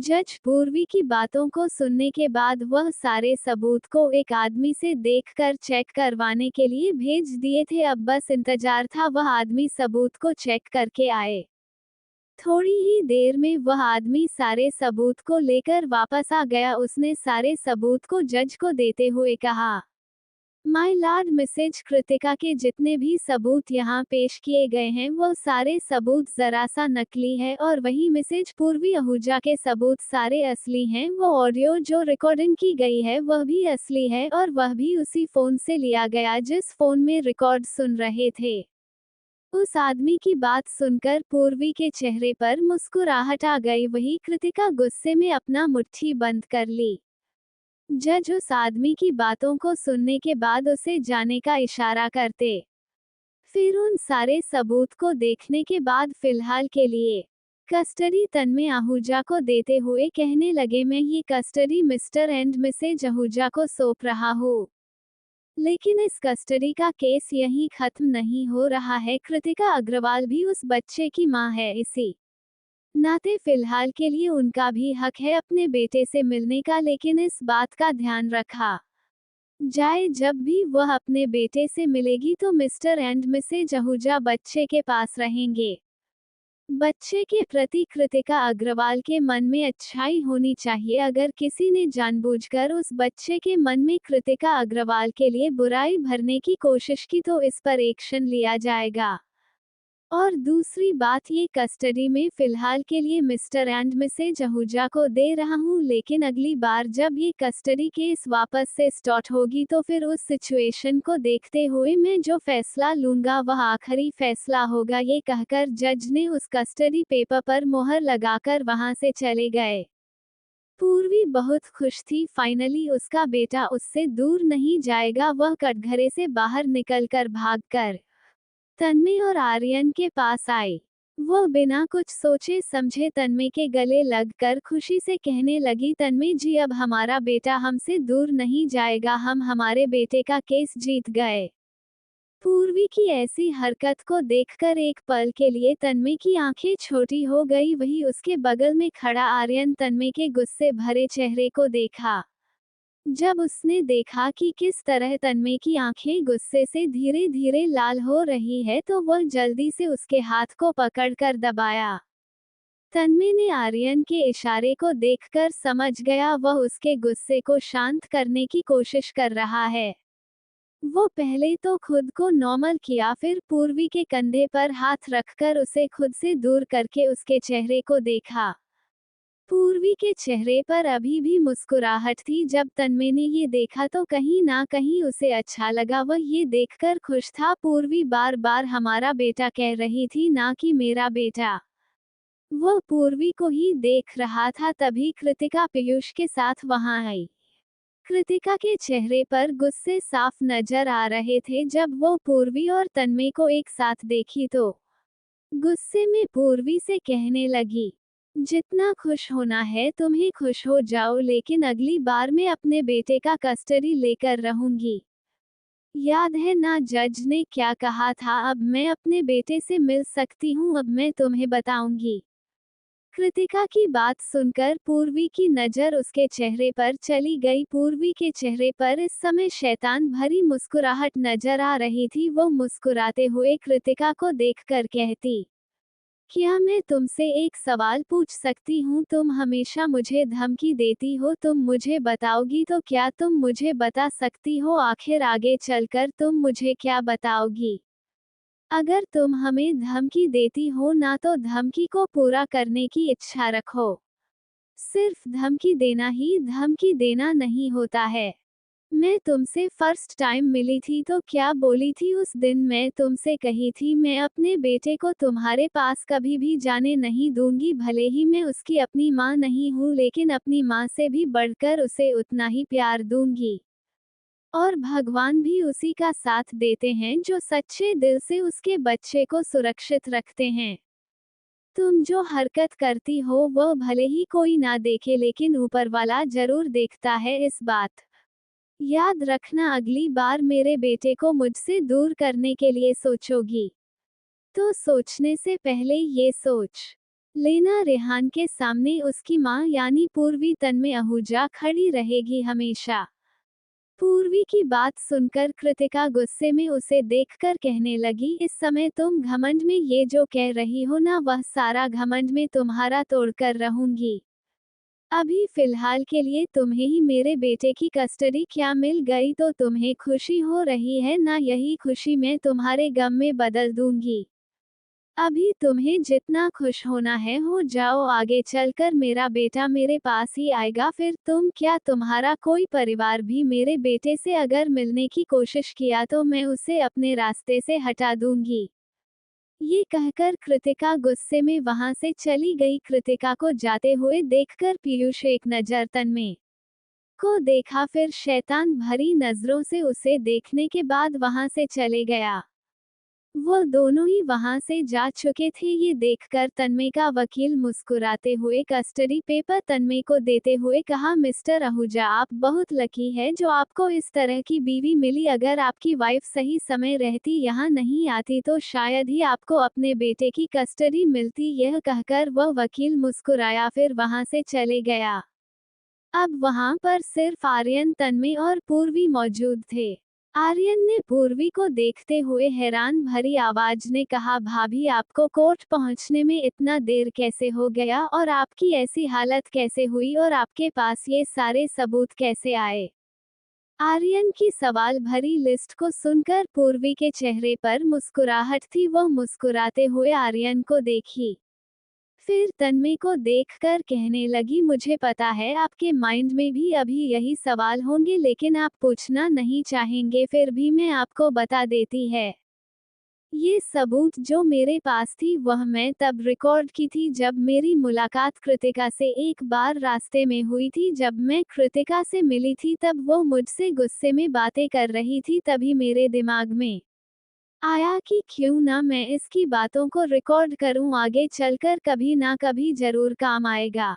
जज पूर्वी की बातों को सुनने के बाद वह सारे सबूत को एक आदमी से देखकर चेक करवाने के लिए भेज दिए थे। अब बस इंतजार था, वह आदमी सबूत को चेक करके आए। थोड़ी ही देर में वह आदमी सारे सबूत को लेकर वापस आ गया। उसने सारे सबूत को जज को देते हुए कहा, माय लॉर्ड मिसेज कृतिका के जितने भी सबूत यहाँ पेश किए गए हैं वो सारे सबूत जरा सा नकली है, और वही मिसेज पूर्वी आहूजा के सबूत सारे असली हैं। वो ऑडियो जो रिकॉर्डिंग की गई है वह भी असली है, और वह भी उसी फोन से लिया गया जिस फोन में रिकॉर्ड सुन रहे थे। उस आदमी की बात सुनकर पूर्वी के चेहरे पर मुस्कुराहट आ गई। वही कृतिका गुस्से में अपना मुट्ठी बंद कर ली। जज उस आदमी की बातों को सुनने के बाद उसे जाने का इशारा करते। फिर उन सारे सबूत को देखने के बाद फिलहाल के लिए कस्टडी तन्मय आहूजा को देते हुए कहने लगे, मैं ये custody mister and missus Ahuja को सौंप रहा हूँ। लेकिन इस कस्टडी का केस यहीं खत्म नहीं हो रहा है। कृतिका अग्रवाल भी उस बच्चे की मां है, इसी नाते फिलहाल के लिए उनका भी हक है अपने बेटे से मिलने का। लेकिन इस बात का ध्यान रखा जाए, जब भी वह अपने बेटे से मिलेगी तो मिस्टर एंड मिसेज आहूजा बच्चे के पास रहेंगे। बच्चे के प्रति कृतिका अग्रवाल के मन में अच्छाई होनी चाहिए। अगर किसी ने जानबूझकर उस बच्चे के मन में कृतिका अग्रवाल के लिए बुराई भरने की कोशिश की तो इस पर एक्शन लिया जाएगा। और दूसरी बात, ये कस्टडी में फिलहाल के लिए मिस्टर एंड मिसेज आहूजा को दे रहा हूँ, लेकिन अगली बार जब ये कस्टडी केस वापस से स्टार्ट होगी तो फिर उस सिचुएशन को देखते हुए मैं जो फैसला लूंगा वह आखिरी फैसला होगा। ये कहकर जज ने उस कस्टडी पेपर पर मोहर लगाकर वहां से चले गए। पूर्वी बहुत खुश थी, फाइनली उसका बेटा उससे दूर नहीं जाएगा। वह कटघरे से बाहर निकलकर भागकर तन्मय और आर्यन के पास आई। वो बिना कुछ सोचे समझे तन्मय के गले लगकर खुशी से कहने लगी, तन्मय जी अब हमारा बेटा हमसे दूर नहीं जाएगा, हम हमारे बेटे का केस जीत गए। पूर्वी की ऐसी हरकत को देखकर एक पल के लिए तन्मय की आंखें छोटी हो गई। वही उसके बगल में खड़ा आर्यन तन्मय के गुस्से भरे चेहरे को देखा। जब उसने देखा कि किस तरह तन्मय की आंखें गुस्से से धीरे धीरे लाल हो रही है तो वह जल्दी से उसके हाथ को पकड़कर दबाया। तन्मय ने आर्यन के इशारे को देखकर समझ गया वह उसके गुस्से को शांत करने की कोशिश कर रहा है। वो पहले तो खुद को नॉर्मल किया, फिर पूर्वी के कंधे पर हाथ रखकर उसे खुद से दूर करके उसके चेहरे को देखा। पूर्वी के चेहरे पर अभी भी मुस्कुराहट थी। जब तन्मय ने ये देखा तो कहीं ना कहीं उसे अच्छा लगा। वह ये देखकर खुश था, पूर्वी बार बार हमारा बेटा कह रही थी, ना कि मेरा बेटा। वह पूर्वी को ही देख रहा था। तभी कृतिका पीयूष के साथ वहां आई। कृतिका के चेहरे पर गुस्से साफ नजर आ रहे थे। जब वो पूर्वी और तन्मय को एक साथ देखी तो गुस्से में पूर्वी से कहने लगी, जितना खुश होना है तुम्हें खुश हो जाओ, लेकिन अगली बार मैं अपने बेटे का कस्टडी लेकर रहूंगी। याद है ना जज ने क्या कहा था, अब मैं अपने बेटे से मिल सकती हूँ, अब मैं तुम्हें बताऊंगी। कृतिका की बात सुनकर पूर्वी की नजर उसके चेहरे पर चली गई। पूर्वी के चेहरे पर इस समय शैतान भरी मुस्कुराहट नजर आ रही थी। वो मुस्कुराते हुए कृतिका को देखकर कहती, क्या मैं तुमसे एक सवाल पूछ सकती हूँ? तुम हमेशा मुझे धमकी देती हो, तुम मुझे बताओगी तो क्या तुम मुझे बता सकती हो आखिर आगे चलकर तुम मुझे क्या बताओगी? अगर तुम हमें धमकी देती हो ना तो धमकी को पूरा करने की इच्छा रखो। सिर्फ धमकी देना ही धमकी देना नहीं होता है। मैं तुमसे फर्स्ट टाइम मिली थी तो क्या बोली थी उस दिन? मैं तुमसे कही थी मैं अपने बेटे को तुम्हारे पास कभी भी जाने नहीं दूंगी। भले ही मैं उसकी अपनी माँ नहीं हूँ, लेकिन अपनी माँ से भी बढ़कर उसे उतना ही प्यार दूंगी। और भगवान भी उसी का साथ देते हैं जो सच्चे दिल से उसके बच्चे को सुरक्षित रखते हैं। तुम जो हरकत करती हो वो भले ही कोई ना देखे, लेकिन ऊपर वाला जरूर देखता है। इस बात याद रखना, अगली बार मेरे बेटे को मुझसे दूर करने के लिए सोचोगी तो सोचने से पहले ये सोच लेना रेहान के सामने उसकी माँ यानी पूर्वी तन्मय आहूजा खड़ी रहेगी हमेशा। पूर्वी की बात सुनकर कृतिका गुस्से में उसे देखकर कहने लगी, इस समय तुम घमंड में ये जो कह रही हो ना, वह सारा घमंड में तुम्हारा तोड़कर रहूंगी। अभी फिलहाल के लिए तुम्हें ही मेरे बेटे की कस्टडी क्या मिल गई तो तुम्हें खुशी हो रही है ना, यही खुशी मैं तुम्हारे गम में बदल दूंगी। अभी तुम्हें जितना खुश होना है हो जाओ, आगे चलकर मेरा बेटा मेरे पास ही आएगा, फिर तुम क्या तुम्हारा कोई परिवार भी मेरे बेटे से अगर मिलने की कोशिश किया तो मैं उसे अपने रास्ते से हटा दूंगी। ये कहकर कृतिका गुस्से में वहां से चली गई। कृतिका को जाते हुए देखकर पीयूष एक नजर तन्मय को देखा, फिर शैतान भरी नजरों से उसे देखने के बाद वहां से चले गया। वो दोनों ही वहां से जा चुके थे। ये देखकर तन्मय का वकील मुस्कुराते हुए कस्टडी पेपर तन्मय को देते हुए कहा, मिस्टर आहूजा आप बहुत लकी है जो आपको इस तरह की बीवी मिली, अगर आपकी वाइफ सही समय रहती यहाँ नहीं आती तो शायद ही आपको अपने बेटे की कस्टडी मिलती। यह कहकर वह वकील मुस्कुराया फिर वहां से चले गया। अब वहां पर सिर्फ आर्यन, तन्मय और पूर्वी मौजूद थे। आर्यन ने पूर्वी को देखते हुए हैरान भरी आवाज ने कहा, भाभी आपको कोर्ट पहुंचने में इतना देर कैसे हो गया और आपकी ऐसी हालत कैसे हुई और आपके पास ये सारे सबूत कैसे आए? आर्यन की सवाल भरी लिस्ट को सुनकर पूर्वी के चेहरे पर मुस्कुराहट थी। वह मुस्कुराते हुए आर्यन को देखी, फिर तन्मय को देखकर कहने लगी, मुझे पता है आपके माइंड में भी अभी यही सवाल होंगे लेकिन आप पूछना नहीं चाहेंगे, फिर भी मैं आपको बता देती है। ये सबूत जो मेरे पास थी वह मैं तब रिकॉर्ड की थी जब मेरी मुलाकात कृतिका से एक बार रास्ते में हुई थी। जब मैं कृतिका से मिली थी तब वो मुझसे गुस्से में बातें कर रही थी, तभी मेरे दिमाग में आया कि क्यों ना मैं इसकी बातों को रिकॉर्ड करूं, आगे चलकर कभी ना कभी जरूर काम आएगा।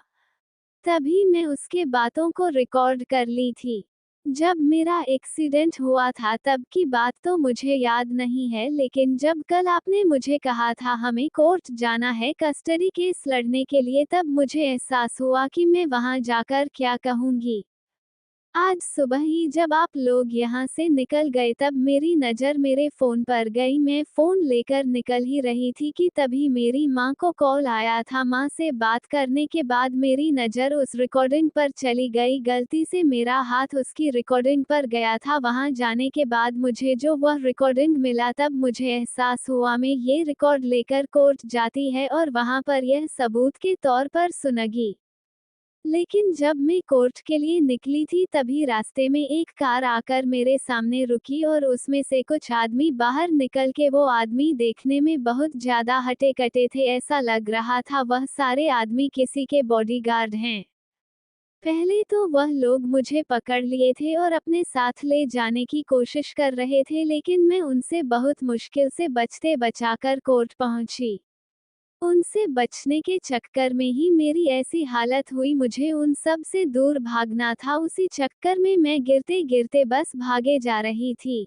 तभी मैं उसके बातों को रिकॉर्ड कर ली थी। जब मेरा एक्सीडेंट हुआ था तब की बात तो मुझे याद नहीं है, लेकिन जब कल आपने मुझे कहा था हमें कोर्ट जाना है कस्टडी केस लड़ने के लिए, तब मुझे एहसास हुआ कि मैं वहां जाकर क्या कहूंगी। आज सुबह ही जब आप लोग यहाँ से निकल गए तब मेरी नज़र मेरे फ़ोन पर गई। मैं फ़ोन लेकर निकल ही रही थी कि तभी मेरी माँ को कॉल आया था। माँ से बात करने के बाद मेरी नज़र उस रिकॉर्डिंग पर चली गई। गलती से मेरा हाथ उसकी रिकॉर्डिंग पर गया था। वहाँ जाने के बाद मुझे जो वह रिकॉर्डिंग मिला तब मुझे एहसास हुआ मैं ये रिकॉर्ड लेकर कोर्ट जाती है और वहाँ पर यह सबूत के तौर पर सुनगी। लेकिन जब मैं कोर्ट के लिए निकली थी तभी रास्ते में एक कार आकर मेरे सामने रुकी और उसमें से कुछ आदमी बाहर निकल के, वो आदमी देखने में बहुत ज्यादा हटे कटे थे। ऐसा लग रहा था वह सारे आदमी किसी के बॉडीगार्ड हैं। पहले तो वह लोग मुझे पकड़ लिए थे और अपने साथ ले जाने की कोशिश कर रहे थे, लेकिन मैं उनसे बहुत मुश्किल से बचते बचाकर कोर्ट पहुंची। उनसे बचने के चक्कर में ही मेरी ऐसी हालत हुई, मुझे उन सब से दूर भागना था। उसी चक्कर में मैं गिरते गिरते बस भागे जा रही थी।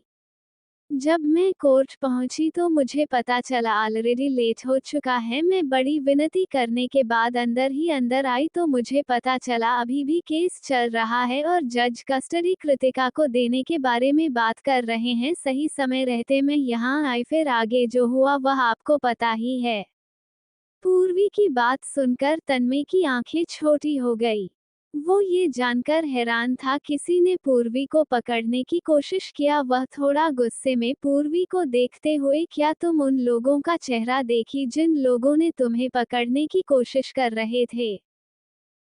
जब मैं कोर्ट पहुंची तो मुझे पता चला ऑलरेडी लेट हो चुका है। मैं बड़ी विनती करने के बाद अंदर ही अंदर आई तो मुझे पता चला अभी भी केस चल रहा है और जज कस्टडी कृतिका को देने के बारे में बात कर रहे हैं। सही समय रहते मैं यहाँ आई, फिर आगे जो हुआ वह आपको पता ही है। पूर्वी की बात सुनकर तन्मय की आंखें छोटी हो गई। वो ये जानकर हैरान था किसी ने पूर्वी को पकड़ने की कोशिश किया। वह थोड़ा गुस्से में पूर्वी को देखते हुए, क्या तुम उन लोगों का चेहरा देखी जिन लोगों ने तुम्हें पकड़ने की कोशिश कर रहे थे?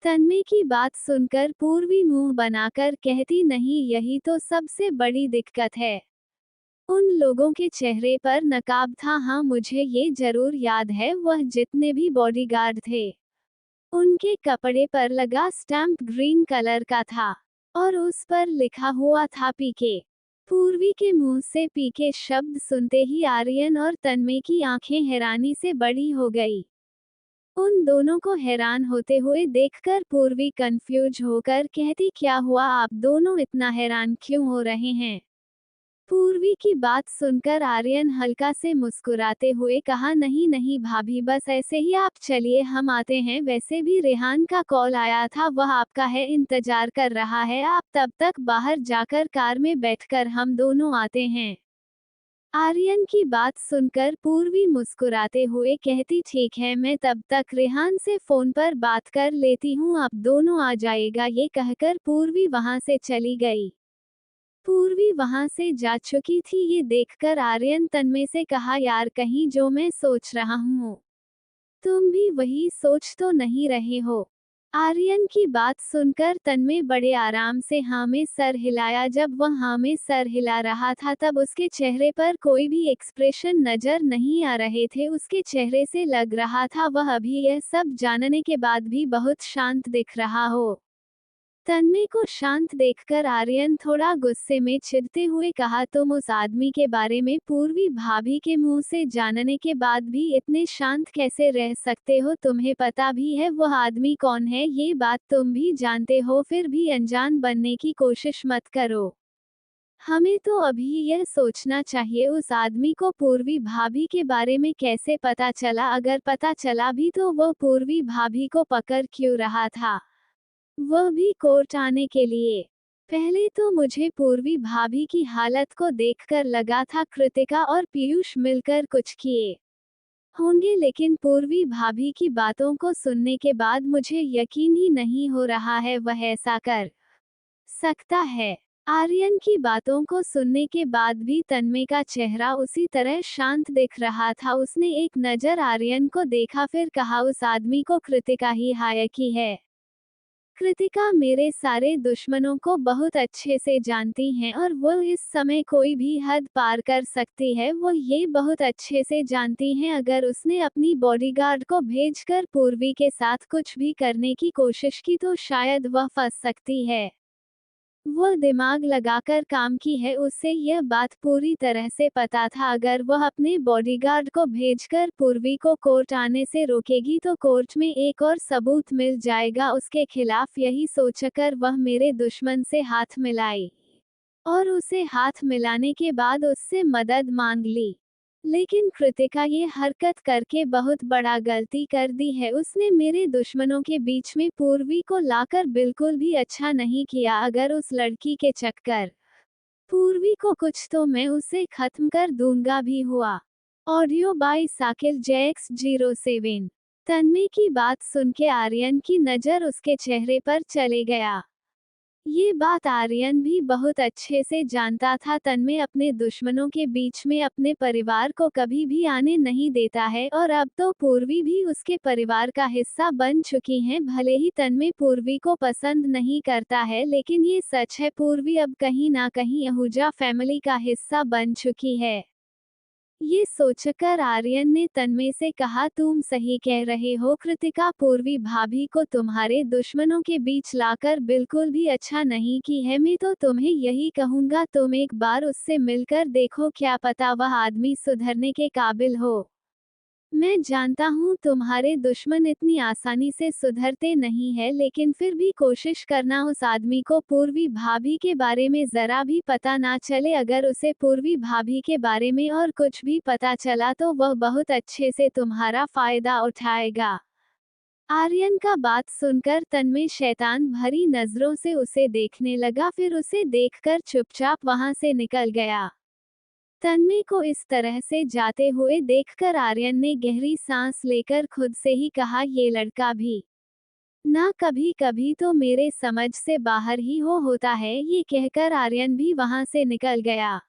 तन्मय की बात सुनकर पूर्वी मुंह बनाकर कहती, नहीं, यही तो सबसे बड़ी दिक्कत है। उन लोगों के चेहरे पर नकाब था। हाँ, मुझे ये जरूर याद है, वह जितने भी बॉडीगार्ड थे उनके कपड़े पर लगा स्टैम्प ग्रीन कलर का था और उस पर लिखा हुआ था पीके। पूर्वी के मुंह से पीके शब्द सुनते ही आर्यन और तन्मय की आंखें हैरानी से बड़ी हो गई। उन दोनों को हैरान होते हुए देखकर पूर्वी कंफ्यूज होकर कहती, क्या हुआ, आप दोनों इतना हैरान क्यों हो रहे हैं? पूर्वी की बात सुनकर आर्यन हल्का से मुस्कुराते हुए कहा, नहीं नहीं भाभी, बस ऐसे ही आप चलिए, हम आते हैं। वैसे भी रेहान का कॉल आया था, वह आपका है, इंतजार कर रहा है। आप तब तक बाहर जाकर कार में बैठकर हम दोनों आते हैं। आर्यन की बात सुनकर पूर्वी मुस्कुराते हुए कहती, ठीक है, मैं तब तक रेहान से फोन पर बात कर लेती हूँ, आप दोनों आ जाएगा। ये कहकर पूर्वी वहां से चली गई। पूर्वी वहां से जा चुकी थी, ये देखकर आर्यन तन्मय से कहा, यार कहीं जो मैं सोच रहा हूँ तुम भी वही सोच तो नहीं रहे हो। आर्यन की बात सुनकर तन्मय बड़े आराम से हाँ में सर हिलाया। जब वह हाँ में सर हिला रहा था तब उसके चेहरे पर कोई भी एक्सप्रेशन नजर नहीं आ रहे थे। उसके चेहरे से लग रहा था वह अभी यह सब जानने के बाद भी बहुत शांत दिख रहा हो। तन्मय को शांत देखकर आर्यन थोड़ा गुस्से में चिढ़ते हुए कहा, तुम उस आदमी के बारे में पूर्वी भाभी के मुंह से जानने के बाद भी इतने शांत कैसे रह सकते हो? तुम्हें पता भी है वह आदमी कौन है, ये बात तुम भी जानते हो, फिर भी अनजान बनने की कोशिश मत करो। हमें तो अभी यह सोचना चाहिए उस आदमी को पूर्वी भाभी के बारे में कैसे पता चला, अगर पता चला भी तो वह पूर्वी भाभी को पकड़ क्यों रहा था, वह भी कोर्ट आने के लिए। पहले तो मुझे पूर्वी भाभी की हालत को देखकर लगा था कृतिका और पीयूष मिलकर कुछ किए होंगे, लेकिन पूर्वी भाभी की बातों को सुनने के बाद मुझे यकीन ही नहीं हो रहा है वह ऐसा कर सकता है। आर्यन की बातों को सुनने के बाद भी तन्मय का चेहरा उसी तरह शांत दिख रहा था। उसने एक नजर आर्यन को देखा, फिर कहा, उस आदमी को कृतिका ही हायर की है। कृतिका मेरे सारे दुश्मनों को बहुत अच्छे से जानती हैं और वो इस समय कोई भी हद पार कर सकती है, वो ये बहुत अच्छे से जानती हैं। अगर उसने अपनी बॉडीगार्ड को भेजकर पूर्वी के साथ कुछ भी करने की कोशिश की तो शायद वह फंस सकती है। वो दिमाग लगाकर काम की है, उसे यह बात पूरी तरह से पता था अगर वह अपने बॉडीगार्ड को भेजकर पूर्वी को कोर्ट आने से रोकेगी तो कोर्ट में एक और सबूत मिल जाएगा उसके खिलाफ। यही सोचकर वह मेरे दुश्मन से हाथ मिलाई और उसे हाथ मिलाने के बाद उससे मदद मांग ली। लेकिन कृतिका ये हरकत करके बहुत बड़ा गलती कर दी है, उसने मेरे दुश्मनों के बीच में पूर्वी को लाकर बिल्कुल भी अच्छा नहीं किया। अगर उस लड़की के चक्कर पूर्वी को कुछ तो मैं उसे खत्म कर दूंगा भी हुआ। Audio by Shakil JX07। तन्मय की बात सुन के आर्यन की नजर उसके चेहरे पर चले गया। ये बात आर्यन भी बहुत अच्छे से जानता था, तन्मय अपने दुश्मनों के बीच में अपने परिवार को कभी भी आने नहीं देता है और अब तो पूर्वी भी उसके परिवार का हिस्सा बन चुकी हैं। भले ही तन्मय पूर्वी को पसंद नहीं करता है, लेकिन ये सच है, पूर्वी अब कहीं ना कहीं आहूजा फैमिली का हिस्सा बन चुकी है। ये सोचकर आर्यन ने तन्मय से कहा, तुम सही कह रहे हो कृतिका, पूर्वी भाभी को तुम्हारे दुश्मनों के बीच लाकर बिल्कुल भी अच्छा नहीं की है। मैं तो तुम्हें यही कहूंगा, तुम एक बार उससे मिलकर देखो, क्या पता वह आदमी सुधरने के काबिल हो। मैं जानता हूँ तुम्हारे दुश्मन इतनी आसानी से सुधरते नहीं है, लेकिन फिर भी कोशिश करना उस आदमी को पूर्वी भाभी के बारे में जरा भी पता ना चले। अगर उसे पूर्वी भाभी के बारे में और कुछ भी पता चला तो वह बहुत अच्छे से तुम्हारा फायदा उठाएगा। आर्यन का बात सुनकर तन्मय शैतान भरी नजरों से उसे देखने लगा, फिर उसे देखकर चुपचाप वहां से निकल गया। तन्मय को इस तरह से जाते हुए देखकर आर्यन ने गहरी सांस लेकर खुद से ही कहा, ये लड़का भी ना कभी कभी तो मेरे समझ से बाहर ही होता है। ये कहकर आर्यन भी वहां से निकल गया।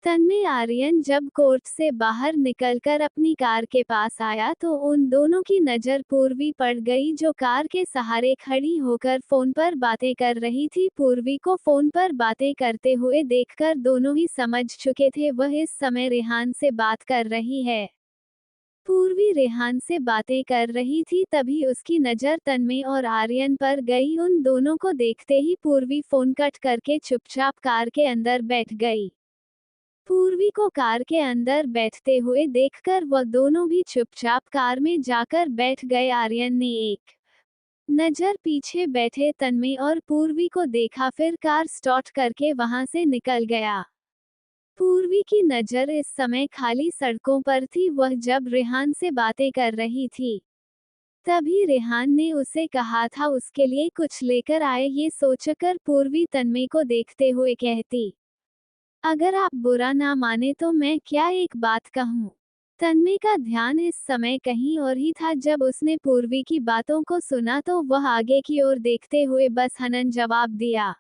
तन्मय आर्यन जब कोर्ट से बाहर निकलकर अपनी कार के पास आया तो उन दोनों की नज़र पूर्वी पड़ गई, जो कार के सहारे खड़ी होकर फोन पर बातें कर रही थी। पूर्वी को फोन पर बातें करते हुए देखकर दोनों ही समझ चुके थे वह इस समय रेहान से बात कर रही है। पूर्वी रेहान से बातें कर रही थी, तभी उसकी नज़र तन्मय और आर्यन पर गई। उन दोनों को देखते ही पूर्वी फोन कट करके चुपचाप कार के अंदर बैठ गई। पूर्वी को कार के अंदर बैठते हुए देखकर वह दोनों भी चुपचाप कार में जाकर बैठ गए। आर्यन ने एक नजर पीछे बैठे तन्मय और पूर्वी को देखा, फिर कार स्टार्ट करके वहां से निकल गया। पूर्वी की नज़र इस समय खाली सड़कों पर थी। वह जब रेहान से बातें कर रही थी, तभी रेहान ने उसे कहा था उसके लिए कुछ लेकर आए। ये सोचकर पूर्वी तन्मय को देखते हुए कहती, अगर आप बुरा ना माने तो मैं क्या एक बात कहूँ। तन्मय का ध्यान इस समय कहीं और ही था। जब उसने पूर्वी की बातों को सुना तो वह आगे की ओर देखते हुए बस हनन जवाब दिया।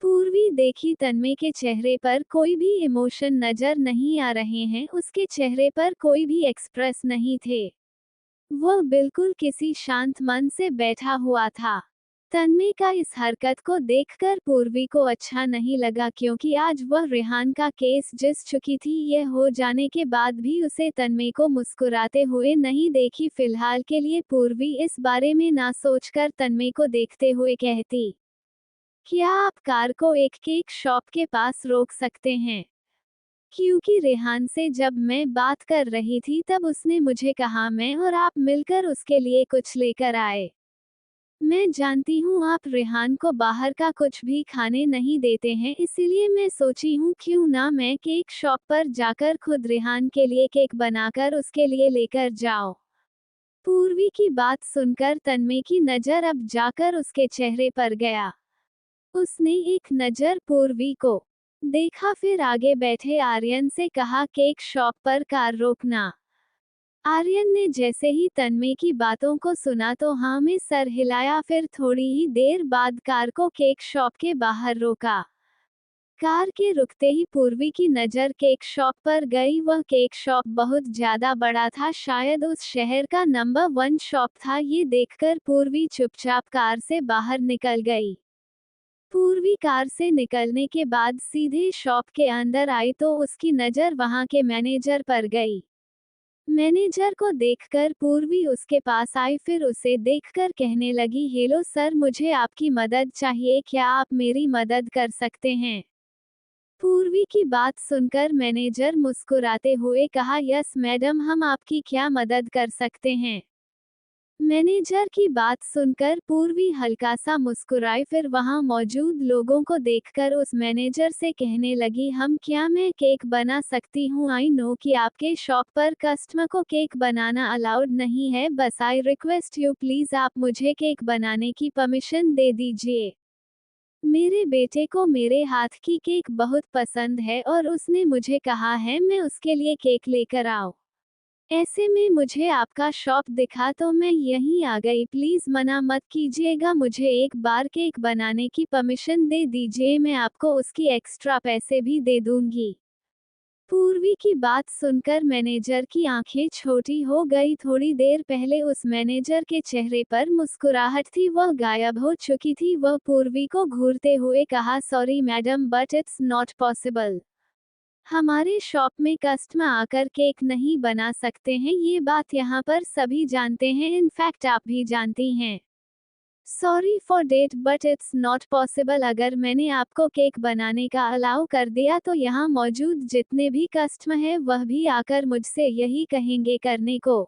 पूर्वी देखी तन्मय के चेहरे पर कोई भी इमोशन नजर नहीं आ रहे हैं। उसके चेहरे पर कोई भी एक्सप्रेस नहीं थे। वह बिल्कुल किसी शांत मन से बैठा हुआ था। तन्मय का इस हरकत को देखकर पूर्वी को अच्छा नहीं लगा, क्योंकि आज वह रेहान का केस जीत चुकी थी। यह हो जाने के बाद भी उसे तन्मय को मुस्कुराते हुए नहीं देखी। फिलहाल के लिए पूर्वी इस बारे में ना सोचकर तन्मय को देखते हुए कहती, क्या आप कार को एक केक शॉप के पास रोक सकते हैं? क्योंकि रेहान से जब मैं बात कर रही थी तब उसने मुझे कहा मैं और आप मिलकर उसके लिए कुछ लेकर आए। मैं जानती हूँ आप रेहान को बाहर का कुछ भी खाने नहीं देते हैं, इसीलिए मैं सोची हूँ क्यों ना मैं केक शॉप पर जाकर खुद रेहान के लिए केक बनाकर उसके लिए लेकर जाओ। पूर्वी की बात सुनकर तन्मय की नज़र अब जाकर उसके चेहरे पर गया। उसने एक नज़र पूर्वी को देखा, फिर आगे बैठे आर्यन से कहा केक शॉप पर कार रोकना। आर्यन ने जैसे ही तन्मय की बातों को सुना तो हाँ में सर हिलाया। फिर थोड़ी ही देर बाद कार को केक शॉप के बाहर रोका। कार के रुकते ही पूर्वी की नज़र केक शॉप पर गई। वह केक शॉप बहुत ज्यादा बड़ा था, शायद उस शहर का नंबर 1 शॉप था। ये देखकर पूर्वी चुपचाप कार से बाहर निकल गई। पूर्वी कार से निकलने के बाद सीधे शॉप के अंदर आई तो उसकी नज़र वहां के मैनेजर पर गई। मैनेजर को देखकर पूर्वी उसके पास आई, फिर उसे देखकर कहने लगी, हेलो सर, मुझे आपकी मदद चाहिए, क्या आप मेरी मदद कर सकते हैं? पूर्वी की बात सुनकर मैनेजर मुस्कुराते हुए कहा, यस मैडम, हम आपकी क्या मदद कर सकते हैं? मैनेजर की बात सुनकर पूर्वी हल्का सा मुस्कुराई, फिर वहां मौजूद लोगों को देखकर उस मैनेजर से कहने लगी, मैं केक बना सकती हूँ। आई नो कि आपके शॉप पर कस्टमर को केक बनाना अलाउड नहीं है, बस आई रिक्वेस्ट यू प्लीज आप मुझे केक बनाने की परमिशन दे दीजिए। मेरे बेटे को मेरे हाथ की केक बहुत पसंद है और उसने मुझे कहा है मैं उसके लिए केक लेकर आऊं। ऐसे में मुझे आपका शॉप दिखा तो मैं यहीं आ गई। प्लीज मना मत कीजिएगा, मुझे एक बार केक बनाने की परमिशन दे दीजिए, मैं आपको उसकी एक्स्ट्रा पैसे भी दे दूंगी। पूर्वी की बात सुनकर मैनेजर की आंखें छोटी हो गई। थोड़ी देर पहले उस मैनेजर के चेहरे पर मुस्कुराहट थी, वह गायब हो चुकी थी। वह पूर्वी को घूरते हुए कहा, sorry madam, but it's not possible. हमारे शॉप में कस्टमर आकर केक नहीं बना सकते हैं, ये बात यहाँ पर सभी जानते हैं, इनफैक्ट आप भी जानती हैं। Sorry for date but it's not possible. अगर मैंने आपको केक बनाने का अलाउ कर दिया तो यहाँ मौजूद जितने भी कस्टमर हैं वह भी आकर मुझसे यही कहेंगे करने को,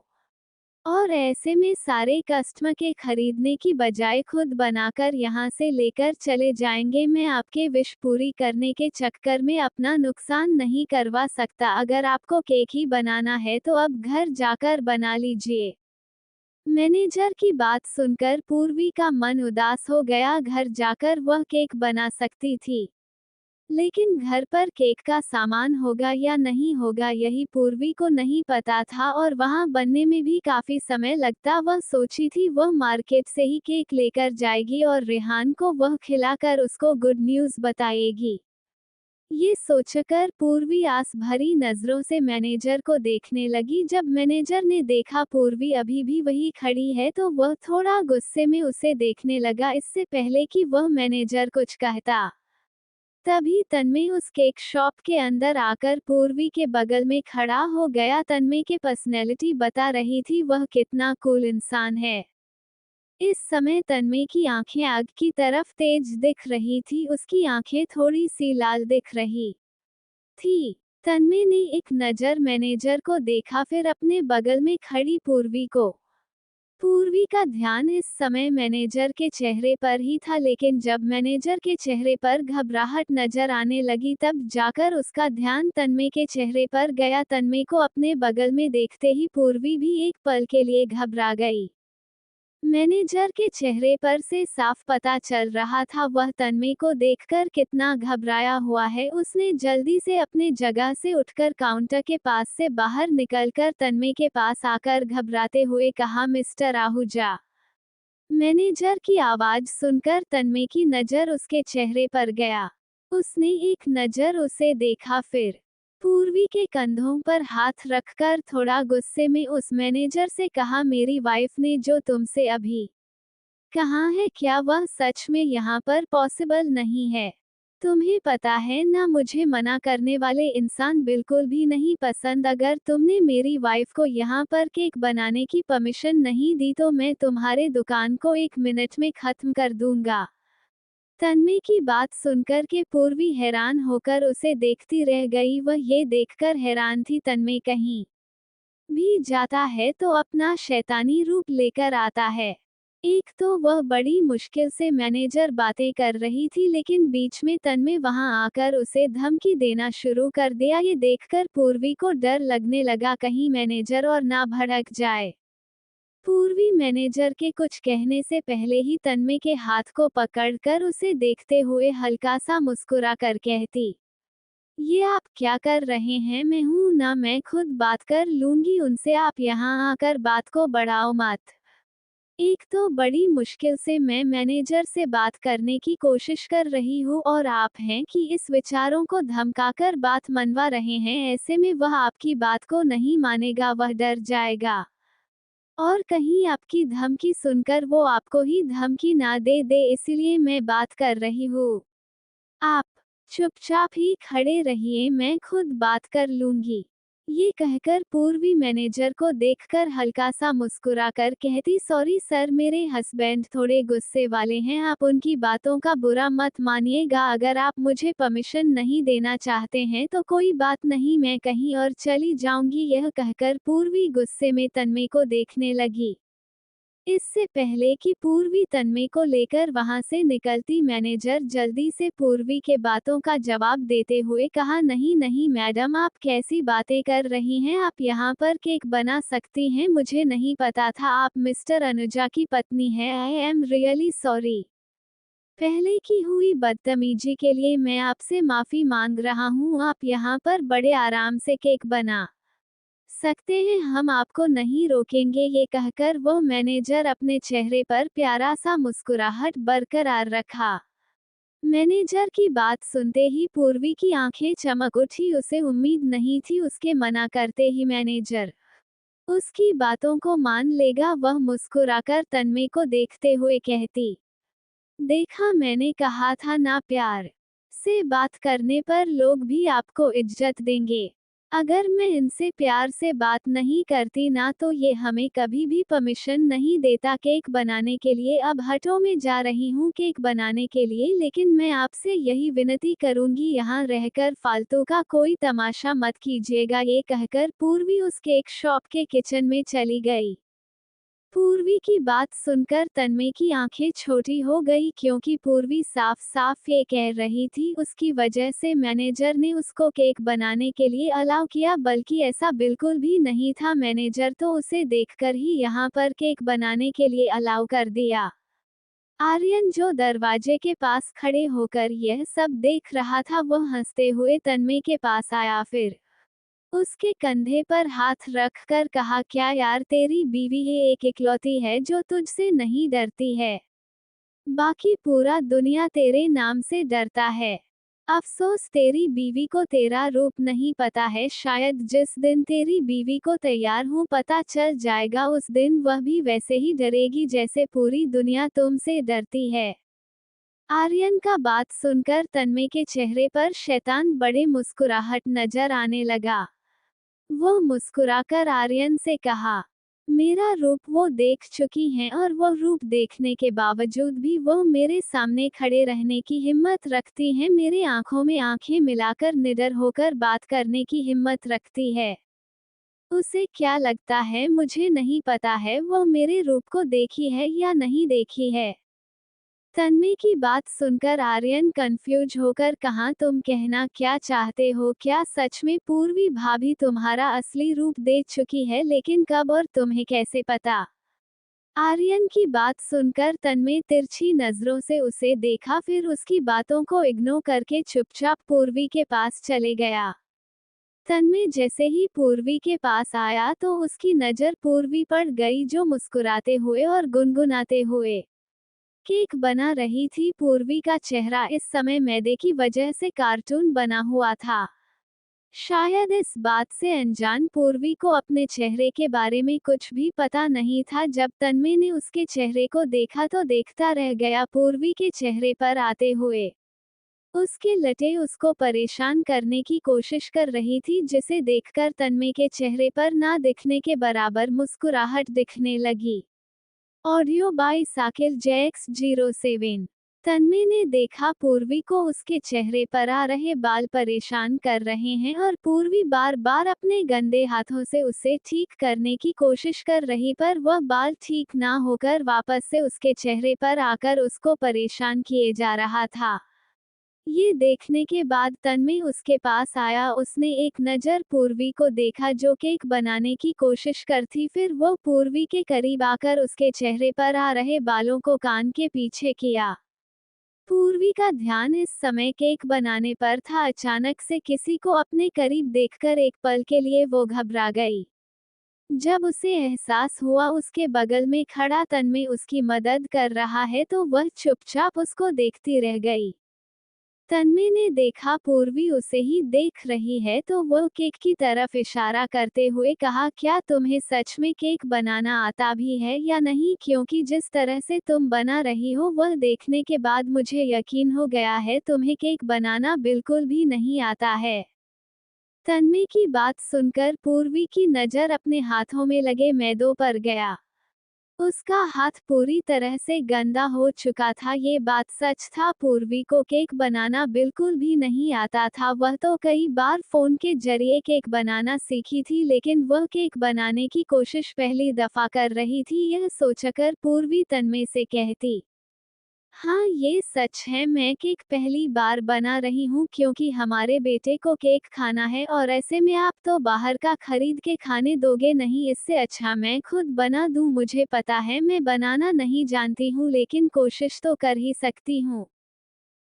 और ऐसे में सारे कस्टमर के खरीदने की बजाय खुद बनाकर यहाँ से लेकर चले जाएंगे। मैं आपके विश पूरी करने के चक्कर में अपना नुकसान नहीं करवा सकता। अगर आपको केक ही बनाना है तो अब घर जाकर बना लीजिए। मैनेजर की बात सुनकर पूर्वी का मन उदास हो गया। घर जाकर वह केक बना सकती थी, लेकिन घर पर केक का सामान होगा या नहीं होगा यही पूर्वी को नहीं पता था, और वहां बनने में भी काफी समय लगता। वह सोची थी वह मार्केट से ही केक लेकर जाएगी और रेहान को वह खिलाकर उसको गुड न्यूज बताएगी। ये सोचकर पूर्वी आस भरी नजरों से मैनेजर को देखने लगी। जब मैनेजर ने देखा पूर्वी अभी भी वही खड़ी है तो वह थोड़ा गुस्से में उसे देखने लगा। इससे पहले कि वह मैनेजर कुछ कहता, तभी तन्मय उस केक शॉप के अंदर आकर पूर्वी के बगल में खड़ा हो गया। तन्मय की पर्सनैलिटी बता रही थी वह कितना कूल इंसान है। इस समय तन्मय की आंखें आग की तरफ तेज दिख रही थी, उसकी आंखें थोड़ी सी लाल दिख रही थी। तन्मय ने एक नज़र मैनेजर को देखा, फिर अपने बगल में खड़ी पूर्वी को। पूर्वी का ध्यान इस समय मैनेजर के चेहरे पर ही था, लेकिन जब मैनेजर के चेहरे पर घबराहट नजर आने लगी तब जाकर उसका ध्यान तन्मय के चेहरे पर गया। तन्मय को अपने बगल में देखते ही पूर्वी भी एक पल के लिए घबरा गई। मैनेजर के चेहरे पर से साफ पता चल रहा था वह तन्मय को देखकर कितना घबराया हुआ है। उसने जल्दी से अपने जगह से उठकर काउंटर के पास से बाहर निकलकर तन्मय के पास आकर घबराते हुए कहा, मिस्टर आहूजा। मैनेजर की आवाज सुनकर तन्मय की नजर उसके चेहरे पर गया। उसने एक नजर उसे देखा, फिर पूर्वी के कंधों पर हाथ रखकर थोड़ा गुस्से में उस मैनेजर से कहा, मेरी वाइफ ने जो तुमसे अभी कहा है क्या वह सच में यहाँ पर पॉसिबल नहीं है? तुम्हें पता है ना, मुझे मना करने वाले इंसान बिल्कुल भी नहीं पसंद। अगर तुमने मेरी वाइफ को यहाँ पर केक बनाने की परमिशन नहीं दी तो मैं तुम्हारे दुकान को 1 मिनट में खत्म कर दूंगा। तन्मय की बात सुनकर के पूर्वी हैरान होकर उसे देखती रह गई। वह ये देखकर हैरान थी, तन्मय कहीं भी जाता है तो अपना शैतानी रूप लेकर आता है। एक तो वह बड़ी मुश्किल से मैनेजर बातें कर रही थी, लेकिन बीच में तन्मय वहां आकर उसे धमकी देना शुरू कर दिया। ये देखकर पूर्वी को डर लगने लगा, कहीं मैनेजर और ना भड़क जाए। पूर्वी मैनेजर के कुछ कहने से पहले ही तन्मय के हाथ को पकड़कर उसे देखते हुए हल्का सा मुस्कुराकर कहती, ये आप क्या कर रहे हैं? मैं हूं ना, मैं खुद बात कर लूंगी उनसे, आप यहाँ आकर बात को बढ़ाओ मत। एक तो बड़ी मुश्किल से मैं मैनेजर से बात करने की कोशिश कर रही हूँ और आप हैं कि इस विचारों को धमकाकर बात मनवा रहे हैं। ऐसे में वह आपकी बात को नहीं मानेगा, वह डर जाएगा और कहीं आपकी धमकी सुनकर वो आपको ही धमकी ना दे दे, इसलिए मैं बात कर रही हूँ। आप चुपचाप ही खड़े रहिए, मैं खुद बात कर लूंगी। ये कहकर पूर्वी मैनेजर को देखकर हल्का सा मुस्कुराकर कहती, सॉरी सर, मेरे हस्बैंड थोड़े गुस्से वाले हैं, आप उनकी बातों का बुरा मत मानिएगा। अगर आप मुझे परमिशन नहीं देना चाहते हैं तो कोई बात नहीं, मैं कहीं और चली जाऊंगी। यह कहकर पूर्वी गुस्से में तन्मय को देखने लगी। इससे पहले कि पूर्वी तन्मय को लेकर वहां से निकलती, मैनेजर जल्दी से पूर्वी के बातों का जवाब देते हुए कहा, नहीं नहीं मैडम, आप कैसी बातें कर रही हैं? आप यहाँ पर केक बना सकती हैं, मुझे नहीं पता था आप मिस्टर अनुजा की पत्नी हैं। I am really sorry. पहले की हुई बदतमीजी के लिए मैं आपसे माफी मांग रहा हूँ। आप यहाँ पर बड़े आराम से केक बना सकते हैं, हम आपको नहीं रोकेंगे। ये कहकर वो मैनेजर अपने चेहरे पर प्यारा सा मुस्कुराहट बरकरार रखा। मैनेजर की बात सुनते ही पूर्वी की आंखें चमक उठी। उसे उम्मीद नहीं थी उसके मना करते ही मैनेजर उसकी बातों को मान लेगा। वह मुस्कुराकर तन्मय को देखते हुए कहती, देखा, मैंने कहा था ना, प्यार से बात करने पर लोग भी आपको इज्जत देंगे। अगर मैं इनसे प्यार से बात नहीं करती ना तो ये हमें कभी भी परमिशन नहीं देता केक बनाने के लिए। अब हटो, मैं जा रही हूँ केक बनाने के लिए, लेकिन मैं आपसे यही विनती करूंगी, यहाँ रहकर फालतू का कोई तमाशा मत कीजिएगा। ये कहकर पूर्वी उस केक शॉप के किचन में चली गई। पूर्वी की बात सुनकर तन्मय की आंखें छोटी हो गई, क्योंकि पूर्वी साफ साफ ये कह रही थी उसकी वजह से मैनेजर ने उसको केक बनाने के लिए अलाउ किया, बल्कि ऐसा बिल्कुल भी नहीं था। मैनेजर तो उसे देखकर ही यहाँ पर केक बनाने के लिए अलाउ कर दिया। आर्यन, जो दरवाजे के पास खड़े होकर यह सब देख रहा था, वह हंसते हुए तन्मय के पास आया, फिर उसके कंधे पर हाथ रख कर कहा, क्या यार, तेरी बीवी है, एक इकलौती है जो तुझसे नहीं डरती है। बाकी पूरा दुनिया तेरे नाम से डरता है। अफसोस तेरी बीवी को तेरा रूप नहीं पता है। शायद जिस दिन तेरी बीवी को तैयार हूँ पता चल जाएगा, उस दिन वह भी वैसे ही डरेगी जैसे पूरी दुनिया तुमसे डरती है। आर्यन का बात सुनकर तन्मय के चेहरे पर शैतान बड़े मुस्कुराहट नजर आने लगा। वो मुस्कुराकर आर्यन से कहा, मेरा रूप वो देख चुकी हैं और वो रूप देखने के बावजूद भी वो मेरे सामने खड़े रहने की हिम्मत रखती हैं, मेरे आंखों में आंखें मिलाकर निडर होकर बात करने की हिम्मत रखती है। उसे क्या लगता है मुझे नहीं पता है वो मेरे रूप को देखी है या नहीं देखी है। तन्मय की बात सुनकर आर्यन कंफ्यूज होकर कहा, तुम कहना क्या चाहते हो, क्या सच में पूर्वी भाभी तुम्हारा असली रूप देख चुकी है, लेकिन कब और तुम्हें कैसे पता? आर्यन की बात सुनकर तन्मय तिरछी नजरों से उसे देखा, फिर उसकी बातों को इग्नोर करके चुपचाप पूर्वी के पास चले गया। तन्मय जैसे ही पूर्वी के पास आया तो उसकी नजर पूर्वी पर गई, जो मुस्कुराते हुए और गुनगुनाते हुए केक बना रही थी। पूर्वी का चेहरा इस समय मैदे की वजह से कार्टून बना हुआ था। शायद इस बात से अनजान पूर्वी को अपने चेहरे के बारे में कुछ भी पता नहीं था। जब तन्मय ने उसके चेहरे को देखा तो देखता रह गया, पूर्वी के चेहरे पर आते हुए उसके लटे उसको परेशान करने की कोशिश कर रही थी, जिसे देखकर तन्मय के चेहरे पर ना दिखने के बराबर मुस्कुराहट दिखने लगी। Audio by Shakil JX07। तन्मय ने देखा पूर्वी को उसके चेहरे पर आ रहे बाल परेशान कर रहे हैं और पूर्वी बार बार अपने गंदे हाथों से उसे ठीक करने की कोशिश कर रही, पर वह बाल ठीक ना होकर वापस से उसके चेहरे पर आकर उसको परेशान किए जा रहा था। ये देखने के बाद तन्मय उसके पास आया। उसने एक नज़र पूर्वी को देखा जो केक बनाने की कोशिश करती, फिर वो पूर्वी के करीब आकर उसके चेहरे पर आ रहे बालों को कान के पीछे किया। पूर्वी का ध्यान इस समय केक बनाने पर था। अचानक से किसी को अपने करीब देखकर एक पल के लिए वो घबरा गई। जब उसे एहसास हुआ उसके बगल में खड़ा तन्मय उसकी मदद कर रहा है तो वह चुपचाप उसको देखती रह गई। तन्मय ने देखा पूर्वी उसे ही देख रही है तो वह केक की तरफ इशारा करते हुए कहा, क्या तुम्हें सच में केक बनाना आता भी है या नहीं, क्योंकि जिस तरह से तुम बना रही हो वह देखने के बाद मुझे यकीन हो गया है तुम्हें केक बनाना बिल्कुल भी नहीं आता है। तन्मय की बात सुनकर पूर्वी की नज़र अपने हाथों में लगे मैदों पर गया। उसका हाथ पूरी तरह से गंदा हो चुका था। ये बात सच था, पूर्वी को केक बनाना बिल्कुल भी नहीं आता था। वह तो कई बार फोन के जरिए केक बनाना सीखी थी, लेकिन वह केक बनाने की कोशिश पहली दफा कर रही थी। यह सोचकर पूर्वी तन्मय से कहती, हाँ ये सच है, मैं केक पहली बार बना रही हूँ क्योंकि हमारे बेटे को केक खाना है, और ऐसे में आप तो बाहर का खरीद के खाने दोगे नहीं, इससे अच्छा मैं खुद बना दूँ। मुझे पता है मैं बनाना नहीं जानती हूँ, लेकिन कोशिश तो कर ही सकती हूँ।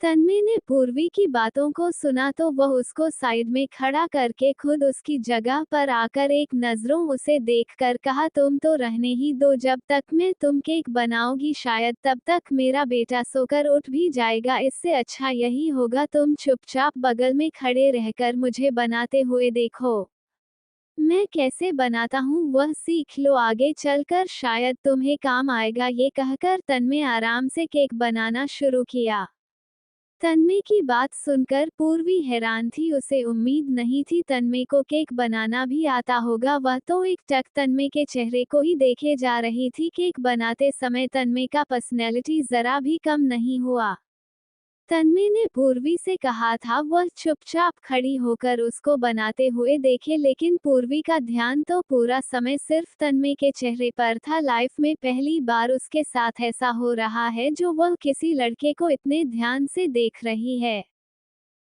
तन्मय ने पूर्वी की बातों को सुना तो वह उसको साइड में खड़ा करके खुद उसकी जगह पर आकर एक नज़रों उसे देखकर कहा, तुम तो रहने ही दो, जब तक मैं तुम केक बनाओगी शायद तब तक मेरा बेटा सोकर उठ भी जाएगा। इससे अच्छा यही होगा तुम चुपचाप बगल में खड़े रहकर मुझे बनाते हुए देखो। मैं कैसे बनाता हूँ वह सीख लो, आगे चलकर शायद तुम्हें काम आएगा। ये कहकर तन्मय आराम से केक बनाना शुरू किया। तन्मय की बात सुनकर पूर्वी हैरान थी। उसे उम्मीद नहीं थी तन्मय को केक बनाना भी आता होगा। वह तो एक टक तन्मय के चेहरे को ही देखे जा रही थी। केक बनाते समय तन्मय का पर्सनैलिटी जरा भी कम नहीं हुआ। तन्मय ने पूर्वी से कहा था वह चुपचाप खड़ी होकर उसको बनाते हुए देखे, लेकिन पूर्वी का ध्यान तो पूरा समय सिर्फ तन्मय के चेहरे पर था। लाइफ में पहली बार उसके साथ ऐसा हो रहा है जो वह किसी लड़के को इतने ध्यान से देख रही है।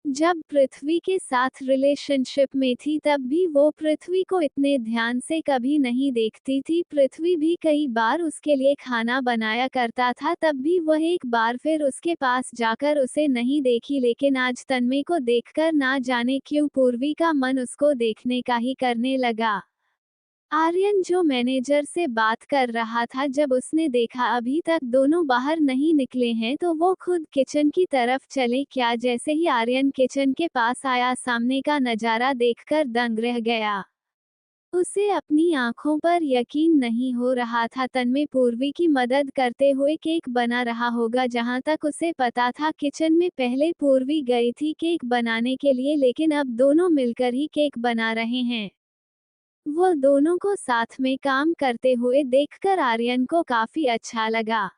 जब पृथ्वी के साथ रिलेशनशिप में थी तब भी वो पृथ्वी को इतने ध्यान से कभी नहीं देखती थी। पृथ्वी भी कई बार उसके लिए खाना बनाया करता था, तब भी वह एक बार फिर उसके पास जाकर उसे नहीं देखी, लेकिन आज तन्मय को देखकर ना जाने क्यों पूर्वी का मन उसको देखने का ही करने लगा। आर्यन जो मैनेजर से बात कर रहा था, जब उसने देखा अभी तक दोनों बाहर नहीं निकले हैं तो वो खुद किचन की तरफ चले। क्या जैसे ही आर्यन किचन के पास आया, सामने का नज़ारा देखकर दंग रह गया। उसे अपनी आंखों पर यकीन नहीं हो रहा था। तन्मय पूर्वी की मदद करते हुए केक बना रहा होगा। जहां तक उसे पता था किचन में पहले पूर्वी गई थी केक बनाने के लिए, लेकिन अब दोनों मिलकर ही केक बना रहे हैं। वो दोनों को साथ में काम करते हुए देखकर आर्यन को काफी अच्छा लगा।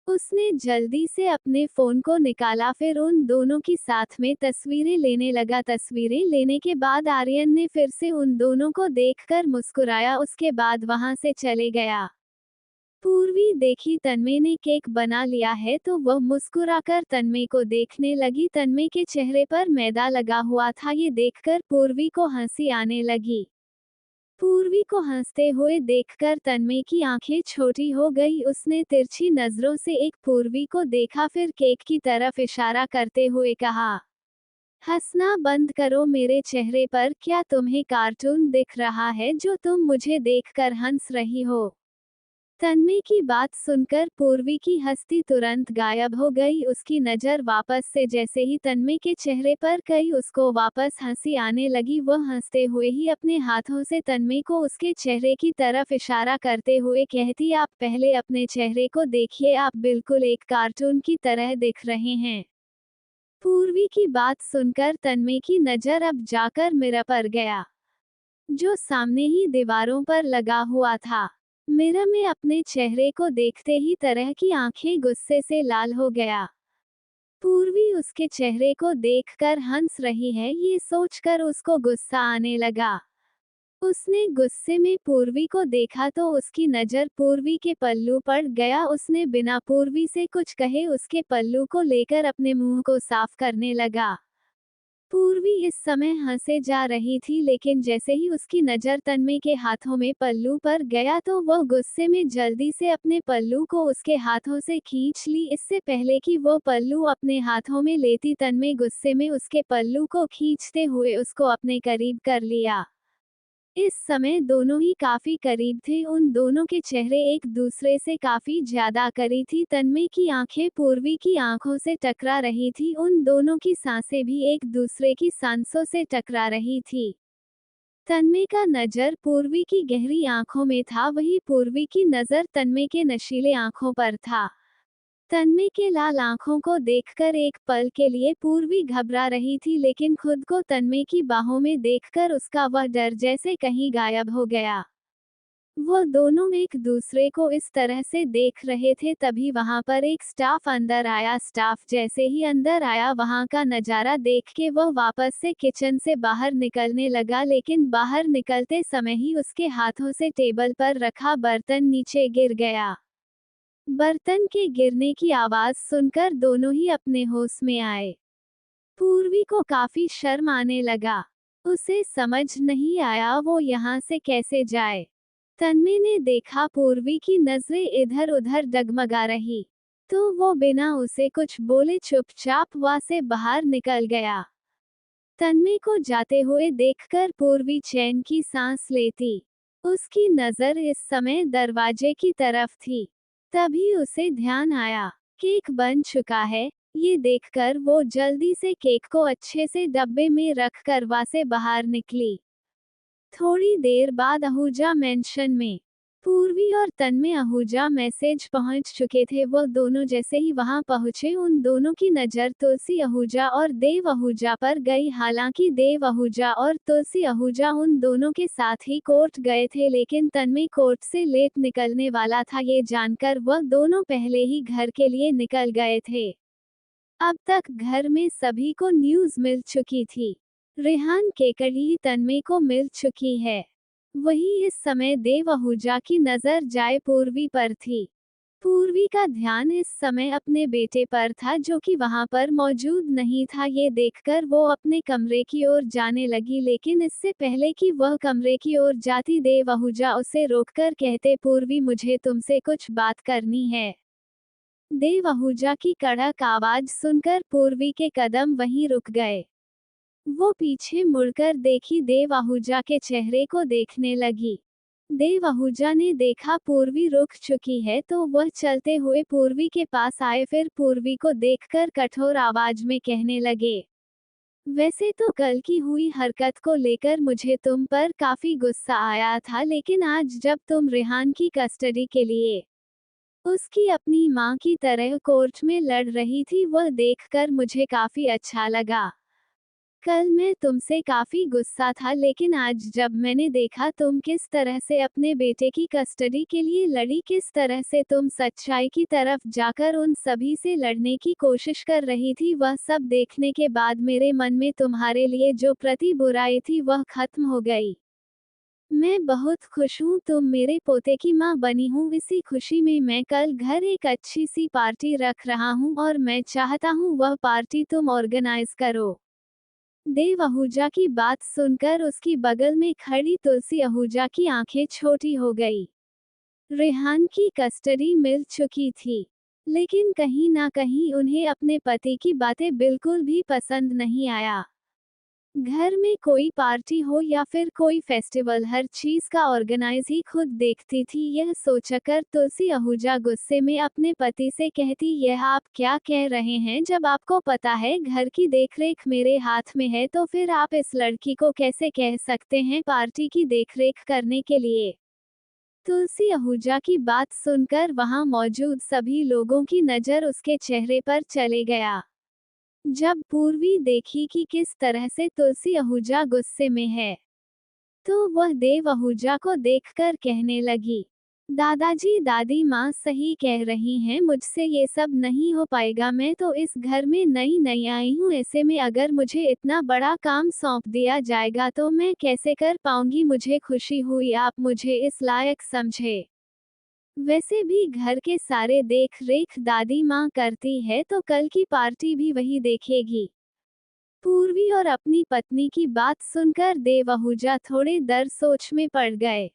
उसने जल्दी से अपने फोन को निकाला, फिर उन दोनों की साथ में तस्वीरें लेने लगा। तस्वीरें लेने के बाद आर्यन ने फिर से उन दोनों को देखकर मुस्कुराया, उसके बाद वहां से चले गया। पूर्वी देखी तन्मय ने केक बना लिया है तो वह मुस्कुराकर तन्मय को देखने लगी। तन्मय के चेहरे पर मैदा लगा हुआ था, ये देखकर पूर्वी को हंसी आने लगी। पूर्वी को हंसते हुए देखकर तन्मय की आंखें छोटी हो गई। उसने तिरछी नजरों से एक पूर्वी को देखा, फिर केक की तरफ इशारा करते हुए कहा, हंसना बंद करो मेरे चेहरे पर। क्या तुम्हें कार्टून दिख रहा है जो तुम मुझे देखकर हंस रही हो? तन्मय की बात सुनकर पूर्वी की हंसी तुरंत गायब हो गई। उसकी नज़र वापस से जैसे ही तन्मय के चेहरे पर गई, उसको वापस हंसी आने लगी। वह हंसते हुए ही अपने हाथों से तन्मय को उसके चेहरे की तरफ इशारा करते हुए कहती, आप पहले अपने चेहरे को देखिए, आप बिल्कुल एक कार्टून की तरह दिख रहे हैं। पूर्वी की बात सुनकर तन्मय की नज़र अब जाकर मिरर पर गया, जो सामने ही दीवारों पर लगा हुआ था। मिरर में अपने चेहरे को देखते ही तरह की आंखें गुस्से से लाल हो गया। पूर्वी उसके चेहरे को देखकर हंस रही है, ये सोचकर उसको गुस्सा आने लगा। उसने गुस्से में पूर्वी को देखा तो उसकी नज़र पूर्वी के पल्लू पर गया। उसने बिना पूर्वी से कुछ कहे उसके पल्लू को लेकर अपने मुंह को साफ करने लगा। पूर्वी इस समय हंसे जा रही थी, लेकिन जैसे ही उसकी नज़र तन्मय के हाथों में पल्लू पर गया तो वह गुस्से में जल्दी से अपने पल्लू को उसके हाथों से खींच ली। इससे पहले कि वो पल्लू अपने हाथों में लेती, तन्मय गुस्से में उसके पल्लू को खींचते हुए उसको अपने करीब कर लिया। इस समय दोनों ही काफी करीब थे, उन दोनों के चेहरे एक दूसरे से काफी ज्यादा करीब थी। तन्मय की आंखें पूर्वी की आंखों से टकरा रही थी, उन दोनों की सांसें भी एक दूसरे की सांसों से टकरा रही थी। तन्मय का नजर पूर्वी की गहरी आंखों में था, वही पूर्वी की नजर तन्मय के नशीले आंखों पर था। तन्मय के लाल आंखों को देखकर एक पल के लिए पूर्वी घबरा रही थी, लेकिन खुद को तन्मय की बाहों में देखकर उसका वह डर जैसे कहीं गायब हो गया। वो दोनों एक दूसरे को इस तरह से देख रहे थे, तभी वहां पर एक स्टाफ अंदर आया। स्टाफ जैसे ही अंदर आया, वहां का नजारा देख के वह वापस से किचन से बाहर निकलने लगा, लेकिन बाहर निकलते समय ही उसके हाथों से टेबल पर रखा बर्तन नीचे गिर गया। बर्तन के गिरने की आवाज सुनकर दोनों ही अपने होश में आए। पूर्वी को काफी शर्म आने लगा। उसे समझ नहीं आया वो यहाँ से कैसे जाए। तन्मय ने देखा पूर्वी की नजरें इधर उधर डगमगा रही, तो वो बिना उसे कुछ बोले चुपचाप वहां से बाहर निकल गया। तन्मय को जाते हुए देखकर पूर्वी चैन की सांस लेती। उसकी नजर इस समय दरवाजे की तरफ थी। तभी उसे ध्यान आया, केक बन चुका है। ये देखकर वो जल्दी से केक को अच्छे से डब्बे में रख कर वहां से बाहर निकली। थोड़ी देर बाद आहूजा मेंशन में पूर्वी और तन्मय आहूजा मैसेज पहुंच चुके थे। वो दोनों जैसे ही वहां पहुंचे, उन दोनों की नज़र तुलसी आहूजा और देव आहूजा पर गई। हालांकि देव आहूजा और तुलसी आहूजा उन दोनों के साथ ही कोर्ट गए थे, लेकिन तन्मय कोर्ट से लेट निकलने वाला था। ये जानकर वह दोनों पहले ही घर के लिए निकल गए थे। अब तक घर में सभी को न्यूज़ मिल चुकी थी। रेहान केकड़ी तन्मय को मिल चुकी है। वही इस समय देव आहूजा की नजर जाए पूर्वी पर थी। पूर्वी का ध्यान इस समय अपने बेटे पर था, जो कि वहां पर मौजूद नहीं था। ये देखकर वो अपने कमरे की ओर जाने लगी, लेकिन इससे पहले कि वह कमरे की ओर जाती, देव आहूजा उसे रोककर कहते, पूर्वी मुझे तुमसे कुछ बात करनी है। देव आहूजा की कड़क आवाज सुनकर पूर्वी के कदम वहीं रुक गए। वो पीछे मुड़कर देखी, देव आहूजा के चेहरे को देखने लगी। देव आहूजा ने देखा पूर्वी रुक चुकी है तो वह चलते हुए पूर्वी के पास आए, फिर पूर्वी को देखकर कठोर आवाज में कहने लगे, वैसे तो कल की हुई हरकत को लेकर मुझे तुम पर काफी गुस्सा आया था, लेकिन आज जब तुम रेहान की कस्टडी के लिए उसकी अपनी मां की तरह कोर्ट में लड़ रही थी, वह देखकर मुझे काफी अच्छा लगा। कल मैं तुमसे काफी गुस्सा था, लेकिन आज जब मैंने देखा तुम किस तरह से अपने बेटे की कस्टडी के लिए लड़ी, किस तरह से तुम सच्चाई की तरफ जाकर उन सभी से लड़ने की कोशिश कर रही थी, वह सब देखने के बाद मेरे मन में तुम्हारे लिए जो प्रति बुराई थी वह खत्म हो गई। मैं बहुत खुश हूँ तुम मेरे पोते की माँ बनी हूँ। इसी खुशी में मैं कल घर एक अच्छी सी पार्टी रख रहा हूँ और मैं चाहता हूँ वह पार्टी तुम ऑर्गेनाइज करो। देव आहूजा की बात सुनकर उसकी बगल में खड़ी तुलसी आहूजा की आंखें छोटी हो गई। रेहान की कस्टडी मिल चुकी थी, लेकिन कहीं ना कहीं उन्हें अपने पति की बातें बिल्कुल भी पसंद नहीं आया। घर में कोई पार्टी हो या फिर कोई फेस्टिवल, हर चीज का ऑर्गेनाइज ही खुद देखती थी। यह सोचकर तुलसी आहूजा गुस्से में अपने पति से कहती, यह आप क्या कह रहे हैं? जब आपको पता है घर की देखरेख मेरे हाथ में है, तो फिर आप इस लड़की को कैसे कह सकते हैं पार्टी की देखरेख करने के लिए? तुलसी आहूजा की बात सुनकर वहां मौजूद सभी लोगों की नजर उसके चेहरे पर चले गया। जब पूर्वी देखी कि किस तरह से तुलसी आहूजा गुस्से में है, तो वह देव आहूजा को देखकर कहने लगी, दादाजी दादी माँ सही कह रही हैं, मुझसे ये सब नहीं हो पाएगा। मैं तो इस घर में नई नई आई हूँ, ऐसे में अगर मुझे इतना बड़ा काम सौंप दिया जाएगा तो मैं कैसे कर पाऊंगी? मुझे खुशी हुई आप मुझे इस लायक समझे। वैसे भी घर के सारे देख रेख दादी माँ करती है, तो कल की पार्टी भी वही देखेगी। पूर्वी और अपनी पत्नी की बात सुनकर देव आहूजा थोड़े दर सोच में पड़ गए।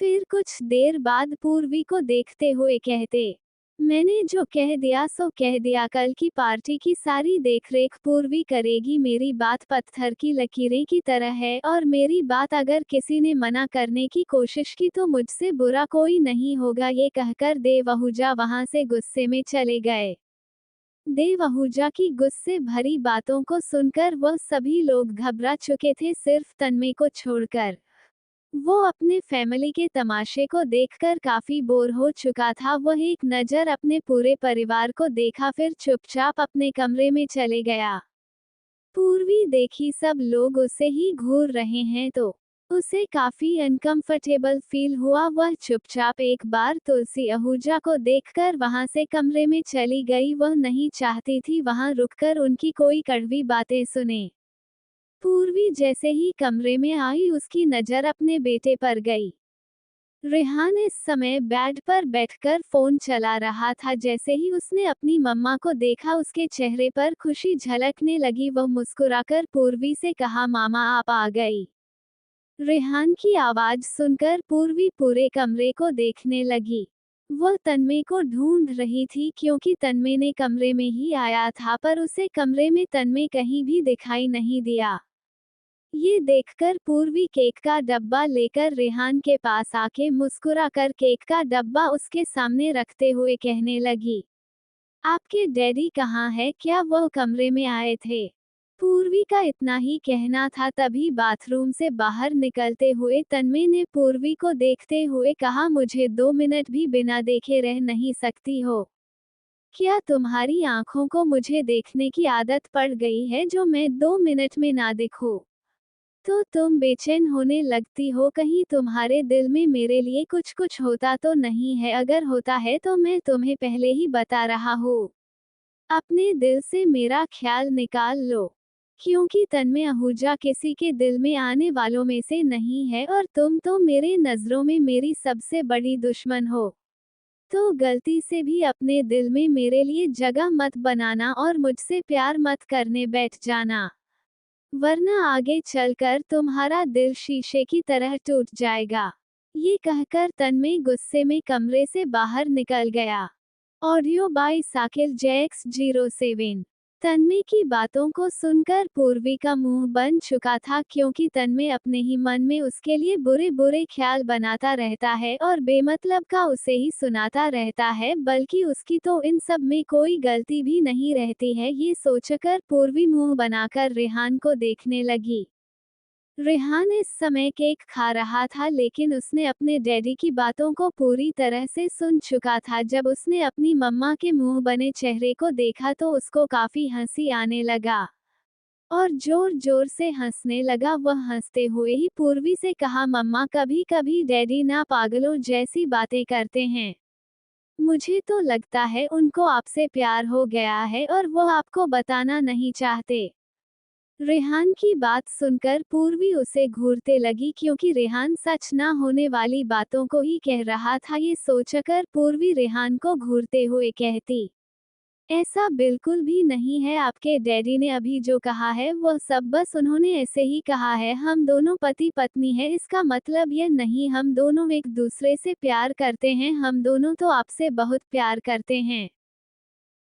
फिर कुछ देर बाद पूर्वी को देखते हुए कहते, मैंने जो कह दिया सो कह दिया। कल की पार्टी की सारी देखरेख पूर्वी करेगी। मेरी बात पत्थर की लकीरें की तरह है, और मेरी बात अगर किसी ने मना करने की कोशिश की तो मुझसे बुरा कोई नहीं होगा। ये कहकर देव आहूजा वहां से गुस्से में चले गए। देव आहूजा की गुस्से भरी बातों को सुनकर वह सभी लोग घबरा चुके थे, सिर्फ तन्मय को छोड़कर। वो अपने फैमिली के तमाशे को देखकर काफी बोर हो चुका था। वह एक नज़र अपने पूरे परिवार को देखा, फिर चुपचाप अपने कमरे में चले गया। पूर्वी देखी सब लोग उसे ही घूर रहे हैं तो उसे काफी अनकंफर्टेबल फील हुआ। वह चुपचाप एक बार तुलसी आहूजा को देखकर वहां से कमरे में चली गई। वह नहीं चाहती थी वहां रुककर उनकी कोई कड़वी बातें सुने। पूर्वी जैसे ही कमरे में आई, उसकी नजर अपने बेटे पर गई। रेहान इस समय बेड पर बैठकर फोन चला रहा था। जैसे ही उसने अपनी मम्मा को देखा, उसके चेहरे पर खुशी झलकने लगी। वह मुस्कुराकर पूर्वी से कहा, मामा आप आ गई। रेहान की आवाज सुनकर पूर्वी पूरे कमरे को देखने लगी। वह तन्मय को ढूंढ रही थी, क्योंकि तन्मय ने कमरे में ही आया था, पर उसे कमरे में तन्मय कहीं भी दिखाई नहीं दिया। ये देखकर पूर्वी केक का डब्बा लेकर रेहान के पास आके मुस्कुराकर केक का डब्बा उसके सामने रखते हुए कहने लगी, आपके डैडी कहाँ है? क्या वह कमरे में आए थे? पूर्वी का इतना ही कहना था, तभी बाथरूम से बाहर निकलते हुए तन्मय ने पूर्वी को देखते हुए कहा, मुझे 2 मिनट भी बिना देखे रह नहीं सकती हो? क्या तुम्हारी आंखों को मुझे देखने की आदत पड़ गई है, जो मैं 2 मिनट में ना दिखूं? तो तुम बेचैन होने लगती हो, कहीं तुम्हारे दिल में मेरे लिए कुछ कुछ होता तो नहीं है? अगर होता है तो मैं तुम्हें पहले ही बता रहा हूँ। अपने दिल से मेरा ख्याल निकाल लो, क्योंकि तन्मय आहूजा किसी के दिल में आने वालों में से नहीं है, और तुम तो मेरे नजरों में मेरी सबसे बड़ी दुश्मन हो। तो गलती से भी अपने दिल में मेरे लिए जगह मत बनाना और मुझसे प्यार मत करने बैठ जाना, वरना आगे चलकर तुम्हारा दिल शीशे की तरह टूट जाएगा। ये कहकर तन्मय गुस्से में कमरे से बाहर निकल गया। Audio by Shakil JX07। तन्मय की बातों को सुनकर पूर्वी का मुंह बन चुका था, क्योंकि तन्मय अपने ही मन में उसके लिए बुरे बुरे ख्याल बनाता रहता है और बेमतलब का उसे ही सुनाता रहता है, बल्कि उसकी तो इन सब में कोई गलती भी नहीं रहती है। ये सोचकर पूर्वी मुंह बनाकर रेहान को देखने लगी। रेहान इस समय केक खा रहा था, लेकिन उसने अपने डैडी की बातों को पूरी तरह से सुन चुका था। जब उसने अपनी मम्मा के मुंह बने चेहरे को देखा तो उसको काफी हंसी आने लगा। और जोर जोर से हंसने लगा। वह हंसते हुए ही पूर्वी से कहा, मम्मा कभी कभी डैडी ना पागलों जैसी बातें करते हैं। मुझे तो लगता है उनको आपसे प्यार हो गया है और वो आपको बताना नहीं चाहते। रेहान की बात सुनकर पूर्वी उसे घूरते लगी, क्योंकि रेहान सच ना होने वाली बातों को ही कह रहा था। ये सोचकर पूर्वी रेहान को घूरते हुए कहती, ऐसा बिल्कुल भी नहीं है। आपके डैडी ने अभी जो कहा है वह सब बस उन्होंने ऐसे ही कहा है। हम दोनों पति पत्नी हैं, इसका मतलब यह नहीं हम दोनों एक दूसरे से प्यार करते हैं। हम दोनों तो आपसे बहुत प्यार करते हैं।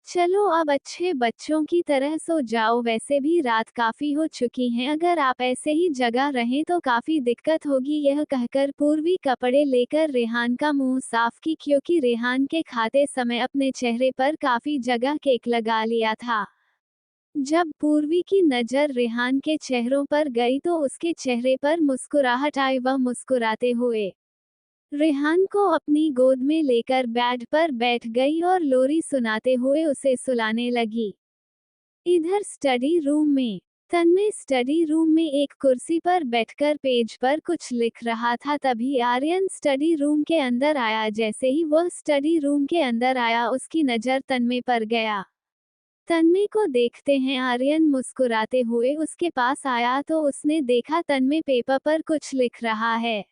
चलो अब अच्छे बच्चों की तरह सो जाओ, वैसे भी रात काफी हो चुकी है। अगर आप ऐसे ही जगा रहें तो काफी दिक्कत होगी। यह कहकर पूर्वी कपड़े लेकर रेहान का मुंह साफ की, क्योंकि रेहान के खाते समय अपने चेहरे पर काफी जगह केक लगा लिया था। जब पूर्वी की नजर रेहान के चेहरों पर गई तो उसके चेहरे पर मुस्कुराहट आई। वह मुस्कुराते हुए रेहान को अपनी गोद में लेकर बेड पर बैठ गई और लोरी सुनाते हुए उसे सुलाने लगी। इधर स्टडी रूम में तन्मय स्टडी रूम में एक कुर्सी पर बैठकर पेज पर कुछ लिख रहा था। तभी आर्यन स्टडी रूम के अंदर आया। जैसे ही वह स्टडी रूम के अंदर आया उसकी नजर तन्मय पर गया। तन्मय को देखते हैं आर्यन मुस्कुराते हुए उसके पास आया तो उसने देखा तन्मय पेपर पर कुछ लिख रहा है।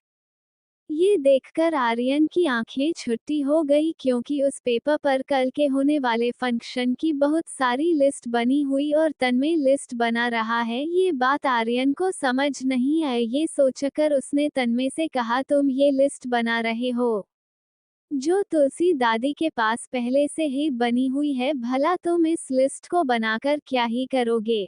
ये देखकर आर्यन की आंखें छुट्टी हो गई, क्योंकि उस पेपर पर कल के होने वाले फंक्शन की बहुत सारी लिस्ट बनी हुई और तन्मय लिस्ट बना रहा है। ये बात आर्यन को समझ नहीं आई। ये सोचकर उसने तन्मय से कहा, तुम ये लिस्ट बना रहे हो जो तुलसी दादी के पास पहले से ही बनी हुई है, भला तुम इस लिस्ट को बनाकर क्या ही करोगे।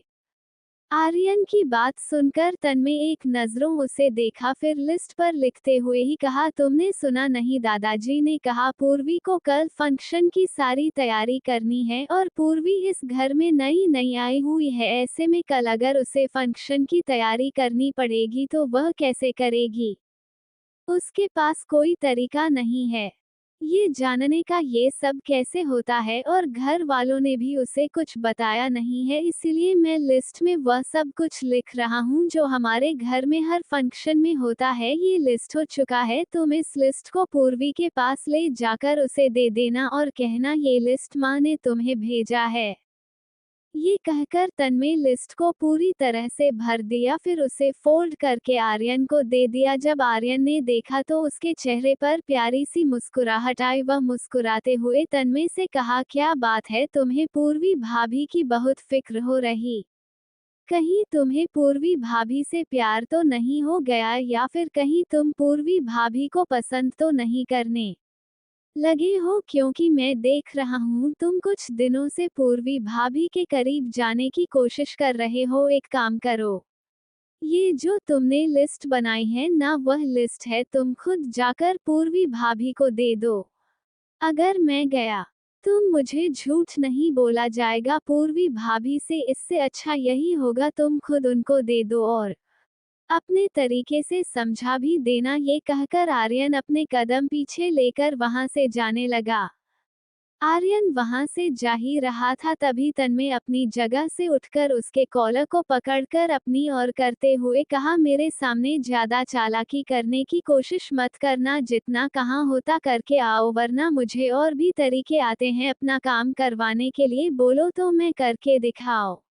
आर्यन की बात सुनकर तन्मय एक नजरों उसे देखा, फिर लिस्ट पर लिखते हुए ही कहा, तुमने सुना नहीं, दादाजी ने कहा पूर्वी को कल फंक्शन की सारी तैयारी करनी है और पूर्वी इस घर में नई नई आई हुई है। ऐसे में कल अगर उसे फंक्शन की तैयारी करनी पड़ेगी तो वह कैसे करेगी। उसके पास कोई तरीका नहीं है ये जानने का ये सब कैसे होता है, और घर वालों ने भी उसे कुछ बताया नहीं है। इसलिए मैं लिस्ट में वह सब कुछ लिख रहा हूँ जो हमारे घर में हर फंक्शन में होता है। ये लिस्ट हो चुका है, तुम इस लिस्ट को पूर्वी के पास ले जाकर उसे दे देना और कहना ये लिस्ट माँ ने तुम्हें भेजा है। ये कहकर तन्मय लिस्ट को पूरी तरह से भर दिया, फिर उसे फोल्ड करके आर्यन को दे दिया। जब आर्यन ने देखा तो उसके चेहरे पर प्यारी सी मुस्कुराहट आई। वह मुस्कुराते हुए तन्मय से कहा, क्या बात है, तुम्हें पूर्वी भाभी की बहुत फिक्र हो रही। कहीं तुम्हें पूर्वी भाभी से प्यार तो नहीं हो गया, या फिर कहीं तुम पूर्वी भाभी को पसंद तो नहीं करने लगे हो, क्योंकि मैं देख रहा हूँ तुम कुछ दिनों से पूर्वी भाभी के करीब जाने की कोशिश कर रहे हो। एक काम करो, ये जो तुमने लिस्ट बनाई है ना, वह लिस्ट है, तुम खुद जाकर पूर्वी भाभी को दे दो। अगर मैं गया तुम मुझे झूठ नहीं बोला जाएगा पूर्वी भाभी से, इससे अच्छा यही होगा तुम खुद उनको दे दो और अपने तरीके से समझा भी देना। ये कहकर आर्यन अपने कदम पीछे लेकर वहां से जाने लगा। आर्यन वहां से जा ही रहा था तभी तन्मय अपनी जगह से उठकर उसके कॉलर को पकड़कर अपनी ओर करते हुए कहा, मेरे सामने ज्यादा चालाकी करने की कोशिश मत करना, जितना कहाँ होता करके आओ, वरना मुझे और भी तरीके आते हैं अपना काम करवाने के लिए, बोलो तो मैं करके दिखाओ।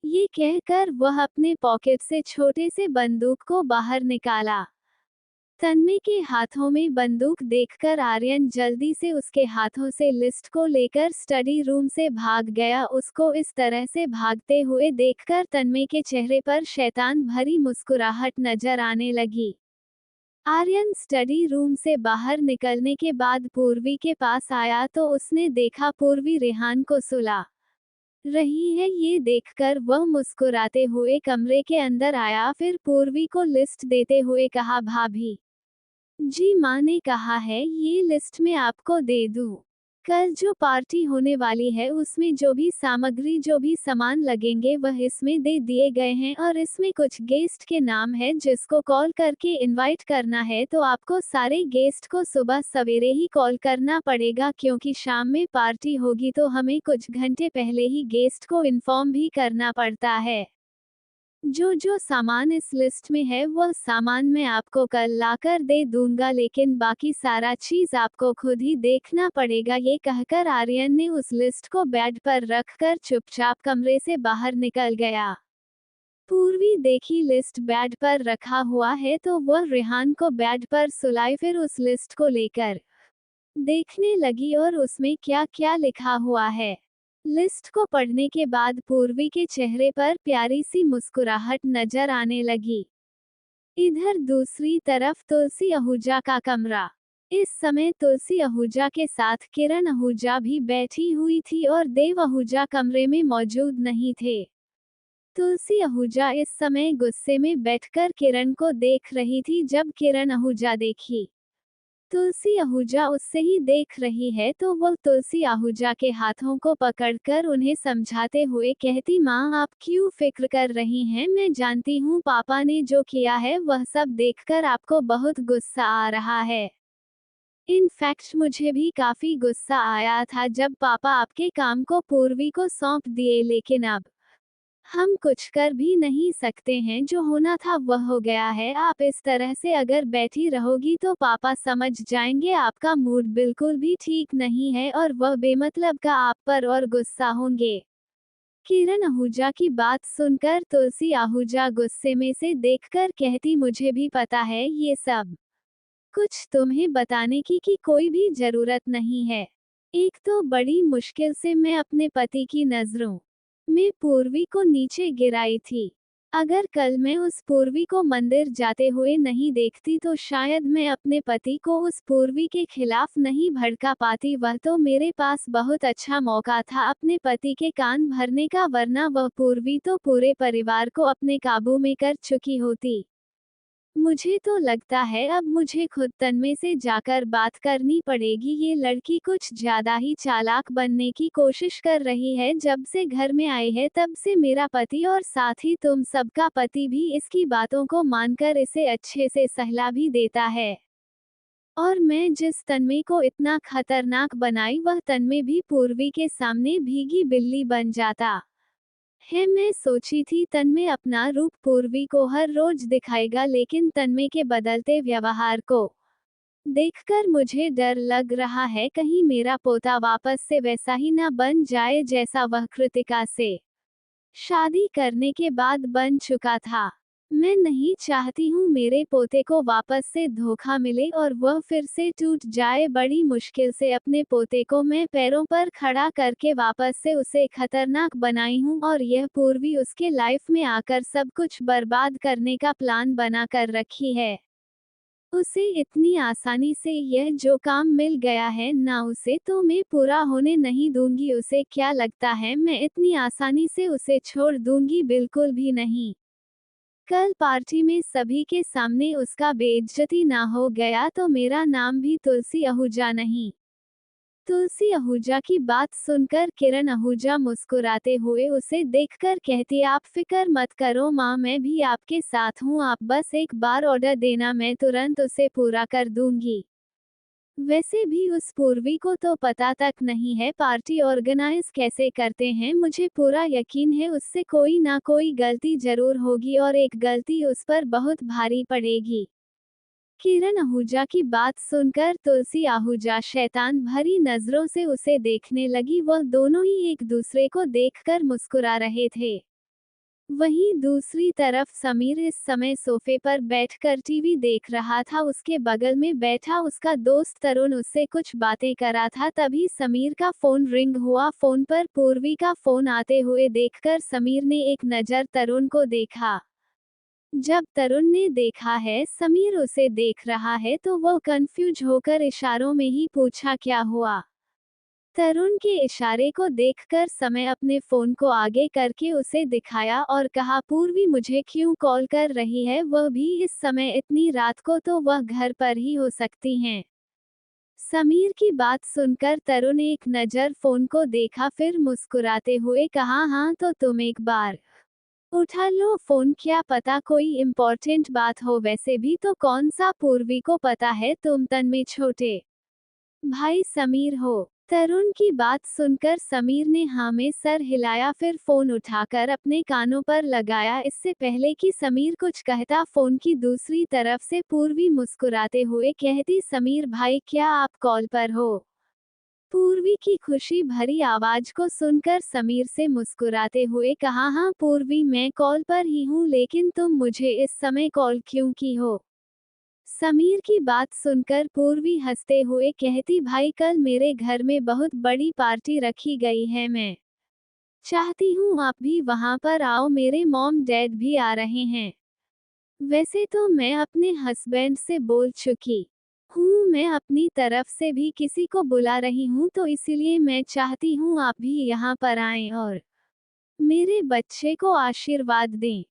ये कहकर वह अपने पॉकेट से छोटे से बंदूक को बाहर निकाला। तन्मय के हाथों में बंदूक देखकर आर्यन जल्दी से उसके हाथों से लिस्ट को लेकर स्टडी रूम से भाग गया। उसको इस तरह से भागते हुए देखकर तन्मय के चेहरे पर शैतान भरी मुस्कुराहट नजर आने लगी। आर्यन स्टडी रूम से बाहर निकलने के बाद पूर्वी के पास आया तो उसने देखा पूर्वी रेहान को सुला रही है। ये देखकर वह मुस्कुराते हुए कमरे के अंदर आया, फिर पूर्वी को लिस्ट देते हुए कहा, भाभी जी, माँ ने कहा है ये लिस्ट मैं आपको दे दूँ। कल जो पार्टी होने वाली है उसमें जो भी सामग्री जो भी सामान लगेंगे वह इसमें दे दिए गए हैं, और इसमें कुछ गेस्ट के नाम है जिसको कॉल करके इनवाइट करना है। तो आपको सारे गेस्ट को सुबह सवेरे ही कॉल करना पड़ेगा, क्योंकि शाम में पार्टी होगी तो हमें कुछ घंटे पहले ही गेस्ट को इन्फॉर्म भी करना पड़ता है। जो जो सामान इस लिस्ट में है वह सामान मैं आपको कल लाकर दे दूंगा, लेकिन बाकी सारा चीज आपको खुद ही देखना पड़ेगा। ये कहकर आर्यन ने उस लिस्ट को बेड पर रखकर चुपचाप कमरे से बाहर निकल गया। पूर्वी देखी लिस्ट बेड पर रखा हुआ है तो वह रेहान को बेड पर सुलाई, फिर उस लिस्ट को लेकर देखने लगी और उसमें क्या क्या लिखा हुआ है। लिस्ट को पढ़ने के बाद पूर्वी के चेहरे पर प्यारी सी मुस्कुराहट नजर आने लगी। इधर दूसरी तरफ तुलसी आहूजा का कमरा। इस समय तुलसी आहूजा के साथ किरण आहूजा भी बैठी हुई थी और देव आहूजा कमरे में मौजूद नहीं थे। तुलसी आहूजा इस समय गुस्से में बैठकर किरण को देख रही थी। जब किरण आहूजा देखी तुलसी आहूजा उससे ही देख रही है तो वह तुलसी आहूजा के हाथों को पकड़कर उन्हें समझाते हुए कहती, माँ आप क्यों फिक्र कर रही हैं, मैं जानती हूँ पापा ने जो किया है वह सब देखकर आपको बहुत गुस्सा आ रहा है। इनफैक्ट मुझे भी काफी गुस्सा आया था जब पापा आपके काम को पूर्वी को सौंप दिए, लेकिन अब हम कुछ कर भी नहीं सकते हैं, जो होना था वह हो गया है। आप इस तरह से अगर बैठी रहोगी तो पापा समझ जाएंगे आपका मूड बिल्कुल भी ठीक नहीं है और वह बेमतलब का आप पर और गुस्सा होंगे। किरण आहूजा की बात सुनकर तुलसी आहूजा गुस्से में से देखकर कहती, मुझे भी पता है, ये सब कुछ तुम्हें बताने की कोई भी जरूरत नहीं है। एक तो बड़ी मुश्किल से मैं अपने पति की नजरों में पूर्वी को नीचे गिराई थी। अगर कल मैं उस पूर्वी को मंदिर जाते हुए नहीं देखती तो शायद मैं अपने पति को उस पूर्वी के खिलाफ नहीं भड़का पाती। वह तो मेरे पास बहुत अच्छा मौका था अपने पति के कान भरने का, वरना वह पूर्वी तो पूरे परिवार को अपने काबू में कर चुकी होती। मुझे तो लगता है अब मुझे खुद तन्मय से जाकर बात करनी पड़ेगी। ये लड़की कुछ ज्यादा ही चालाक बनने की कोशिश कर रही है। जब से घर में आई है तब से मेरा पति और साथ ही तुम सबका पति भी इसकी बातों को मानकर इसे अच्छे से सहला भी देता है। और मैं जिस तन्मय को इतना खतरनाक बनाई वह तन्मय भी पूर्वी के सामने भीगी बिल्ली बन जाता है। मैं सोची थी तन्मय अपना रूप पूर्वी को हर रोज दिखाएगा, लेकिन तन्मय के बदलते व्यवहार को देखकर मुझे डर लग रहा है कहीं मेरा पोता वापस से वैसा ही ना बन जाए जैसा वह कृतिका से शादी करने के बाद बन चुका था। मैं नहीं चाहती हूँ मेरे पोते को वापस से धोखा मिले और वह फिर से टूट जाए। बड़ी मुश्किल से अपने पोते को मैं पैरों पर खड़ा करके वापस से उसे खतरनाक बनाई हूँ और यह पूर्वी उसके लाइफ में आकर सब कुछ बर्बाद करने का प्लान बना कर रखी है। उसे इतनी आसानी से यह जो काम मिल गया है ना, उसे तो मैं पूरा होने नहीं दूंगी। उसे क्या लगता है मैं इतनी आसानी से उसे छोड़ दूंगी? बिल्कुल भी नहीं। कल पार्टी में सभी के सामने उसका बेइज्जती ना हो गया तो मेरा नाम भी तुलसी आहूजा नहीं। तुलसी आहूजा की बात सुनकर किरण आहूजा मुस्कुराते हुए उसे देखकर कहती, आप फिक्र मत करो माँ, मैं भी आपके साथ हूँ, आप बस एक बार ऑर्डर देना, मैं तुरंत उसे पूरा कर दूंगी। वैसे भी उस पूर्वी को तो पता तक नहीं है पार्टी ऑर्गेनाइज कैसे करते हैं। मुझे पूरा यकीन है उससे कोई ना कोई गलती जरूर होगी और एक गलती उस पर बहुत भारी पड़ेगी। किरण आहूजा की बात सुनकर तुलसी आहूजा शैतान भरी नजरों से उसे देखने लगी। वह दोनों ही एक दूसरे को देखकर मुस्कुरा रहे थे। वहीं दूसरी तरफ समीर इस समय सोफे पर बैठकर टीवी देख रहा था। उसके बगल में बैठा उसका दोस्त तरुण उससे कुछ बातें कर रहा था। तभी समीर का फोन रिंग हुआ। फोन पर पूर्वी का फोन आते हुए देखकर समीर ने एक नज़र तरुण को देखा। जब तरुण ने देखा है समीर उसे देख रहा है तो वह कंफ्यूज होकर इशारों में ही पूछा, क्या हुआ? तरुण के इशारे को देखकर समय अपने फोन को आगे करके उसे दिखाया और कहा, पूर्वी मुझे क्यों कॉल कर रही है, वह भी इस समय इतनी रात को? तो वह घर पर ही हो सकती हैं। समीर की बात सुनकर तरुण ने एक नज़र फोन को देखा, फिर मुस्कुराते हुए कहा, हाँ तो तुम एक बार उठा लो फोन, क्या पता कोई इम्पोर्टेंट बात हो। वैसे भी तो कौन सा पूर्वी को पता है तुम तन्मय छोटे भाई समीर हो। तरुण की बात सुनकर समीर ने हाँ में सर हिलाया, फिर फोन उठाकर अपने कानों पर लगाया। इससे पहले कि समीर कुछ कहता, फोन की दूसरी तरफ से पूर्वी मुस्कुराते हुए कहती, समीर भाई क्या आप कॉल पर हो? पूर्वी की खुशी भरी आवाज को सुनकर समीर से मुस्कुराते हुए कहा, हाँ पूर्वी मैं कॉल पर ही हूँ, लेकिन तुम मुझे इस समय कॉल क्यों की हो? समीर की बात सुनकर पूर्वी हंसते हुए कहती, भाई कल मेरे घर में बहुत बड़ी पार्टी रखी गई है, मैं चाहती हूँ आप भी वहां पर आओ, मेरे मॉम डैड भी आ रहे हैं। वैसे तो मैं अपने हस्बैंड से बोल चुकी हूँ, मैं अपनी तरफ से भी किसी को बुला रही हूँ, तो इसीलिए मैं चाहती हूँ आप भी यहाँ पर आएं और मेरे बच्चे को आशीर्वाद दें।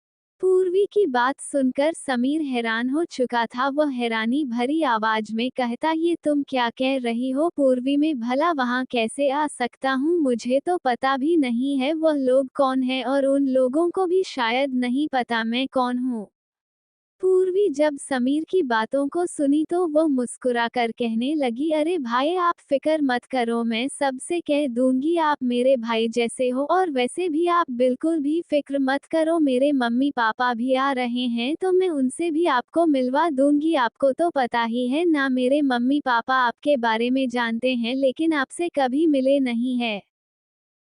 पूर्वी की बात सुनकर समीर हैरान हो चुका था। वह हैरानी भरी आवाज में कहता, ये तुम क्या कह रही हो पूर्वी, में भला वहां कैसे आ सकता हूँ? मुझे तो पता भी नहीं है वह लोग कौन है, और उन लोगों को भी शायद नहीं पता मैं कौन हूँ। पूर्वी जब समीर की बातों को सुनी तो वो मुस्कुराकर कहने लगी, अरे भाई आप फिक्र मत करो, मैं सबसे कह दूंगी आप मेरे भाई जैसे हो, और वैसे भी आप बिल्कुल भी फिक्र मत करो, मेरे मम्मी पापा भी आ रहे हैं तो मैं उनसे भी आपको मिलवा दूंगी। आपको तो पता ही है ना, मेरे मम्मी पापा आपके बारे में जानते हैं लेकिन आपसे कभी मिले नहीं है।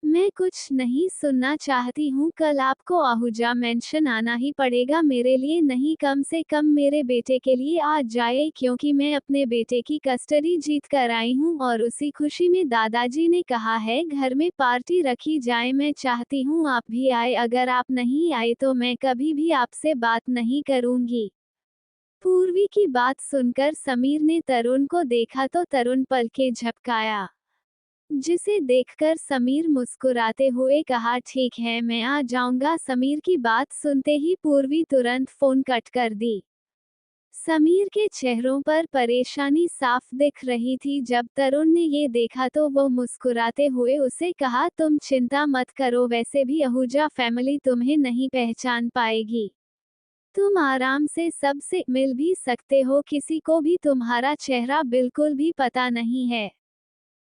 मैं कुछ नहीं सुनना चाहती हूँ, कल आपको आहूजा मेंशन आना ही पड़ेगा, मेरे लिए नहीं कम से कम मेरे बेटे के लिए आ जाए, क्योंकि मैं अपने बेटे की कस्टडी जीत कर आई हूँ। और उसी खुशी में दादाजी ने कहा है घर में पार्टी रखी जाए, मैं चाहती हूँ आप भी आए, अगर आप नहीं आए तो मैं कभी भी आपसे बात नहीं करूँगी। पूर्वी की बात सुनकर समीर ने तरुण को देखा तो तरुण पलके झपकाया, जिसे देखकर समीर मुस्कुराते हुए कहा, ठीक है मैं आ जाऊंगा। समीर की बात सुनते ही पूर्वी तुरंत फोन कट कर दी। समीर के चेहरों पर परेशानी साफ दिख रही थी। जब तरुण ने ये देखा तो वो मुस्कुराते हुए उसे कहा, तुम चिंता मत करो, वैसे भी आहूजा फैमिली तुम्हें नहीं पहचान पाएगी, तुम आराम से सबसे मिल भी सकते हो, किसी को भी तुम्हारा चेहरा बिल्कुल भी पता नहीं है।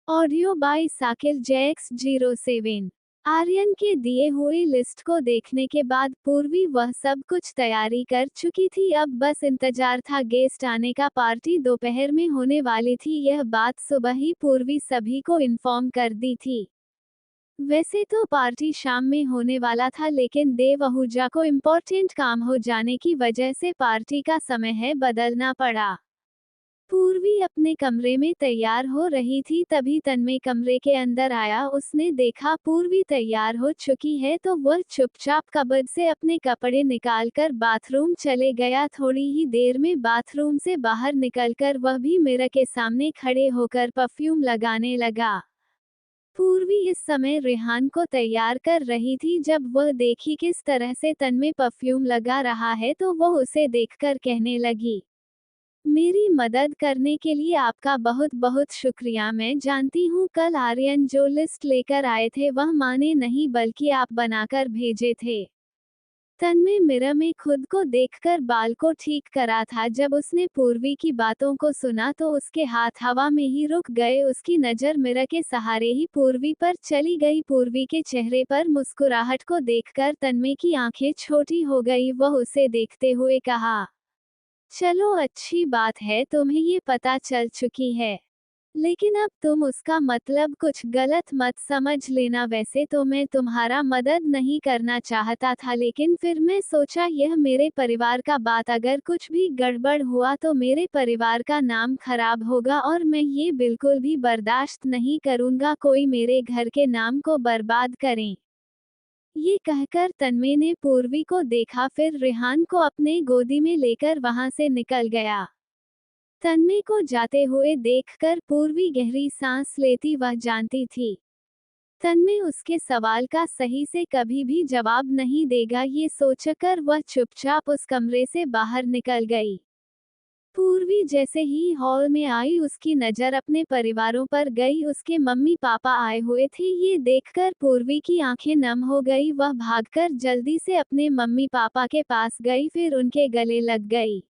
Audio by Sakil Jacks 07। Aryan के दिए हुए लिस्ट को देखने के बाद पूर्वी वह सब कुछ तैयारी कर चुकी थी, अब बस इंतजार था गेस्ट आने का। पार्टी दोपहर में होने वाली थी, यह बात सुबह ही पूर्वी सभी को इन्फॉर्म कर दी थी। वैसे तो पार्टी शाम में होने वाला था, लेकिन देव आहूजा को इम्पोर्टेंट काम हो जाने की वजह से पार्टी का समय है बदलना पड़ा। पूर्वी अपने कमरे में तैयार हो रही थी, तभी तन्मय कमरे के अंदर आया। उसने देखा पूर्वी तैयार हो चुकी है तो वह चुपचाप कबर्ड से अपने कपड़े निकालकर बाथरूम चले गया। थोड़ी ही देर में बाथरूम से बाहर निकलकर वह भी मिरर के सामने खड़े होकर परफ्यूम लगाने लगा। पूर्वी इस समय रेहान को तैयार कर रही थी। जब वह देखी किस तरह से तन्मय परफ्यूम लगा रहा है तो वह उसे देखकर कहने लगी, मेरी मदद करने के लिए आपका बहुत बहुत शुक्रिया। मैं जानती हूँ कल आर्यन जो लिस्ट लेकर आए थे वह माने नहीं बल्कि आप बनाकर भेजे थे। तन्मय मिरर में खुद को देखकर बाल को ठीक करा था। जब उसने पूर्वी की बातों को सुना तो उसके हाथ हवा में ही रुक गए। उसकी नज़र मिरर के सहारे ही पूर्वी पर चली गई। पूर्वी के चेहरे पर मुस्कुराहट को देखकर तन्मय की आंखें छोटी हो गई। वह उसे देखते हुए कहा, चलो अच्छी बात है तुम्हें ये पता चल चुकी है, लेकिन अब तुम उसका मतलब कुछ गलत मत समझ लेना। वैसे तो मैं तुम्हारा मदद नहीं करना चाहता था, लेकिन फिर मैं सोचा यह मेरे परिवार का बात, अगर कुछ भी गड़बड़ हुआ तो मेरे परिवार का नाम खराब होगा, और मैं ये बिल्कुल भी बर्दाश्त नहीं करूंगा कोई मेरे घर के नाम को बर्बाद करें। ये कहकर तन्मय ने पूर्वी को देखा, फिर रेहान को अपने गोदी में लेकर वहां से निकल गया। तन्मय को जाते हुए देखकर पूर्वी गहरी सांस लेती, वह जानती थी तन्मय उसके सवाल का सही से कभी भी जवाब नहीं देगा। ये सोचकर वह चुपचाप उस कमरे से बाहर निकल गई। पूर्वी जैसे ही हॉल में आई उसकी नज़र अपने परिवारों पर गई। उसके मम्मी पापा आए हुए थे, ये देखकर पूर्वी की आंखें नम हो गई। वह भागकर जल्दी से अपने मम्मी पापा के पास गई, फिर उनके गले लग गई।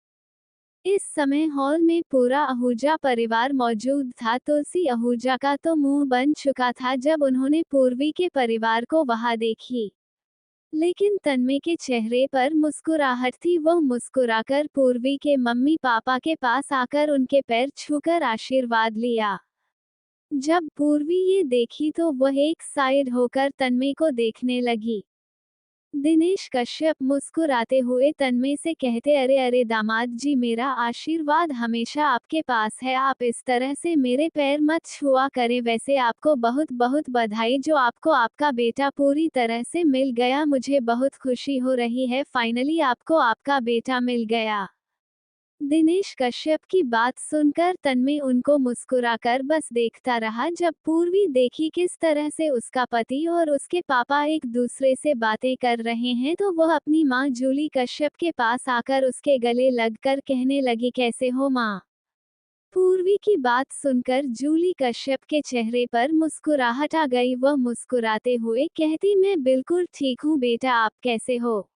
इस समय हॉल में पूरा आहूजा परिवार मौजूद था। तुलसी आहूजा का तो मुंह बन चुका था जब उन्होंने पूर्वी के परिवार को वहां देखी, लेकिन तन्मय के चेहरे पर मुस्कुराहट थी। वह मुस्कुराकर पूर्वी के मम्मी पापा के पास आकर उनके पैर छूकर आशीर्वाद लिया। जब पूर्वी ये देखी तो वह एक साइड होकर तन्मय को देखने लगी। दिनेश कश्यप मुस्कुराते हुए तन्मय से कहते, अरे अरे दामाद जी, मेरा आशीर्वाद हमेशा आपके पास है, आप इस तरह से मेरे पैर मत छुआ करें। वैसे आपको बहुत बहुत बधाई जो आपको आपका बेटा पूरी तरह से मिल गया। मुझे बहुत खुशी हो रही है, फाइनली आपको आपका बेटा मिल गया। दिनेश कश्यप की बात सुनकर तन्मय उनको मुस्कुराकर बस देखता रहा। जब पूर्वी देखी किस तरह से उसका पति और उसके पापा एक दूसरे से बातें कर रहे हैं तो वह अपनी मां जूली कश्यप के पास आकर उसके गले लगकर कहने लगी, कैसे हो मां? पूर्वी की बात सुनकर जूली कश्यप के चेहरे पर मुस्कुराहट आ गई। वह मुस्कुराते हुए कहती, मैं बिल्कुल ठीक हूँ बेटा, आप कैसे हो?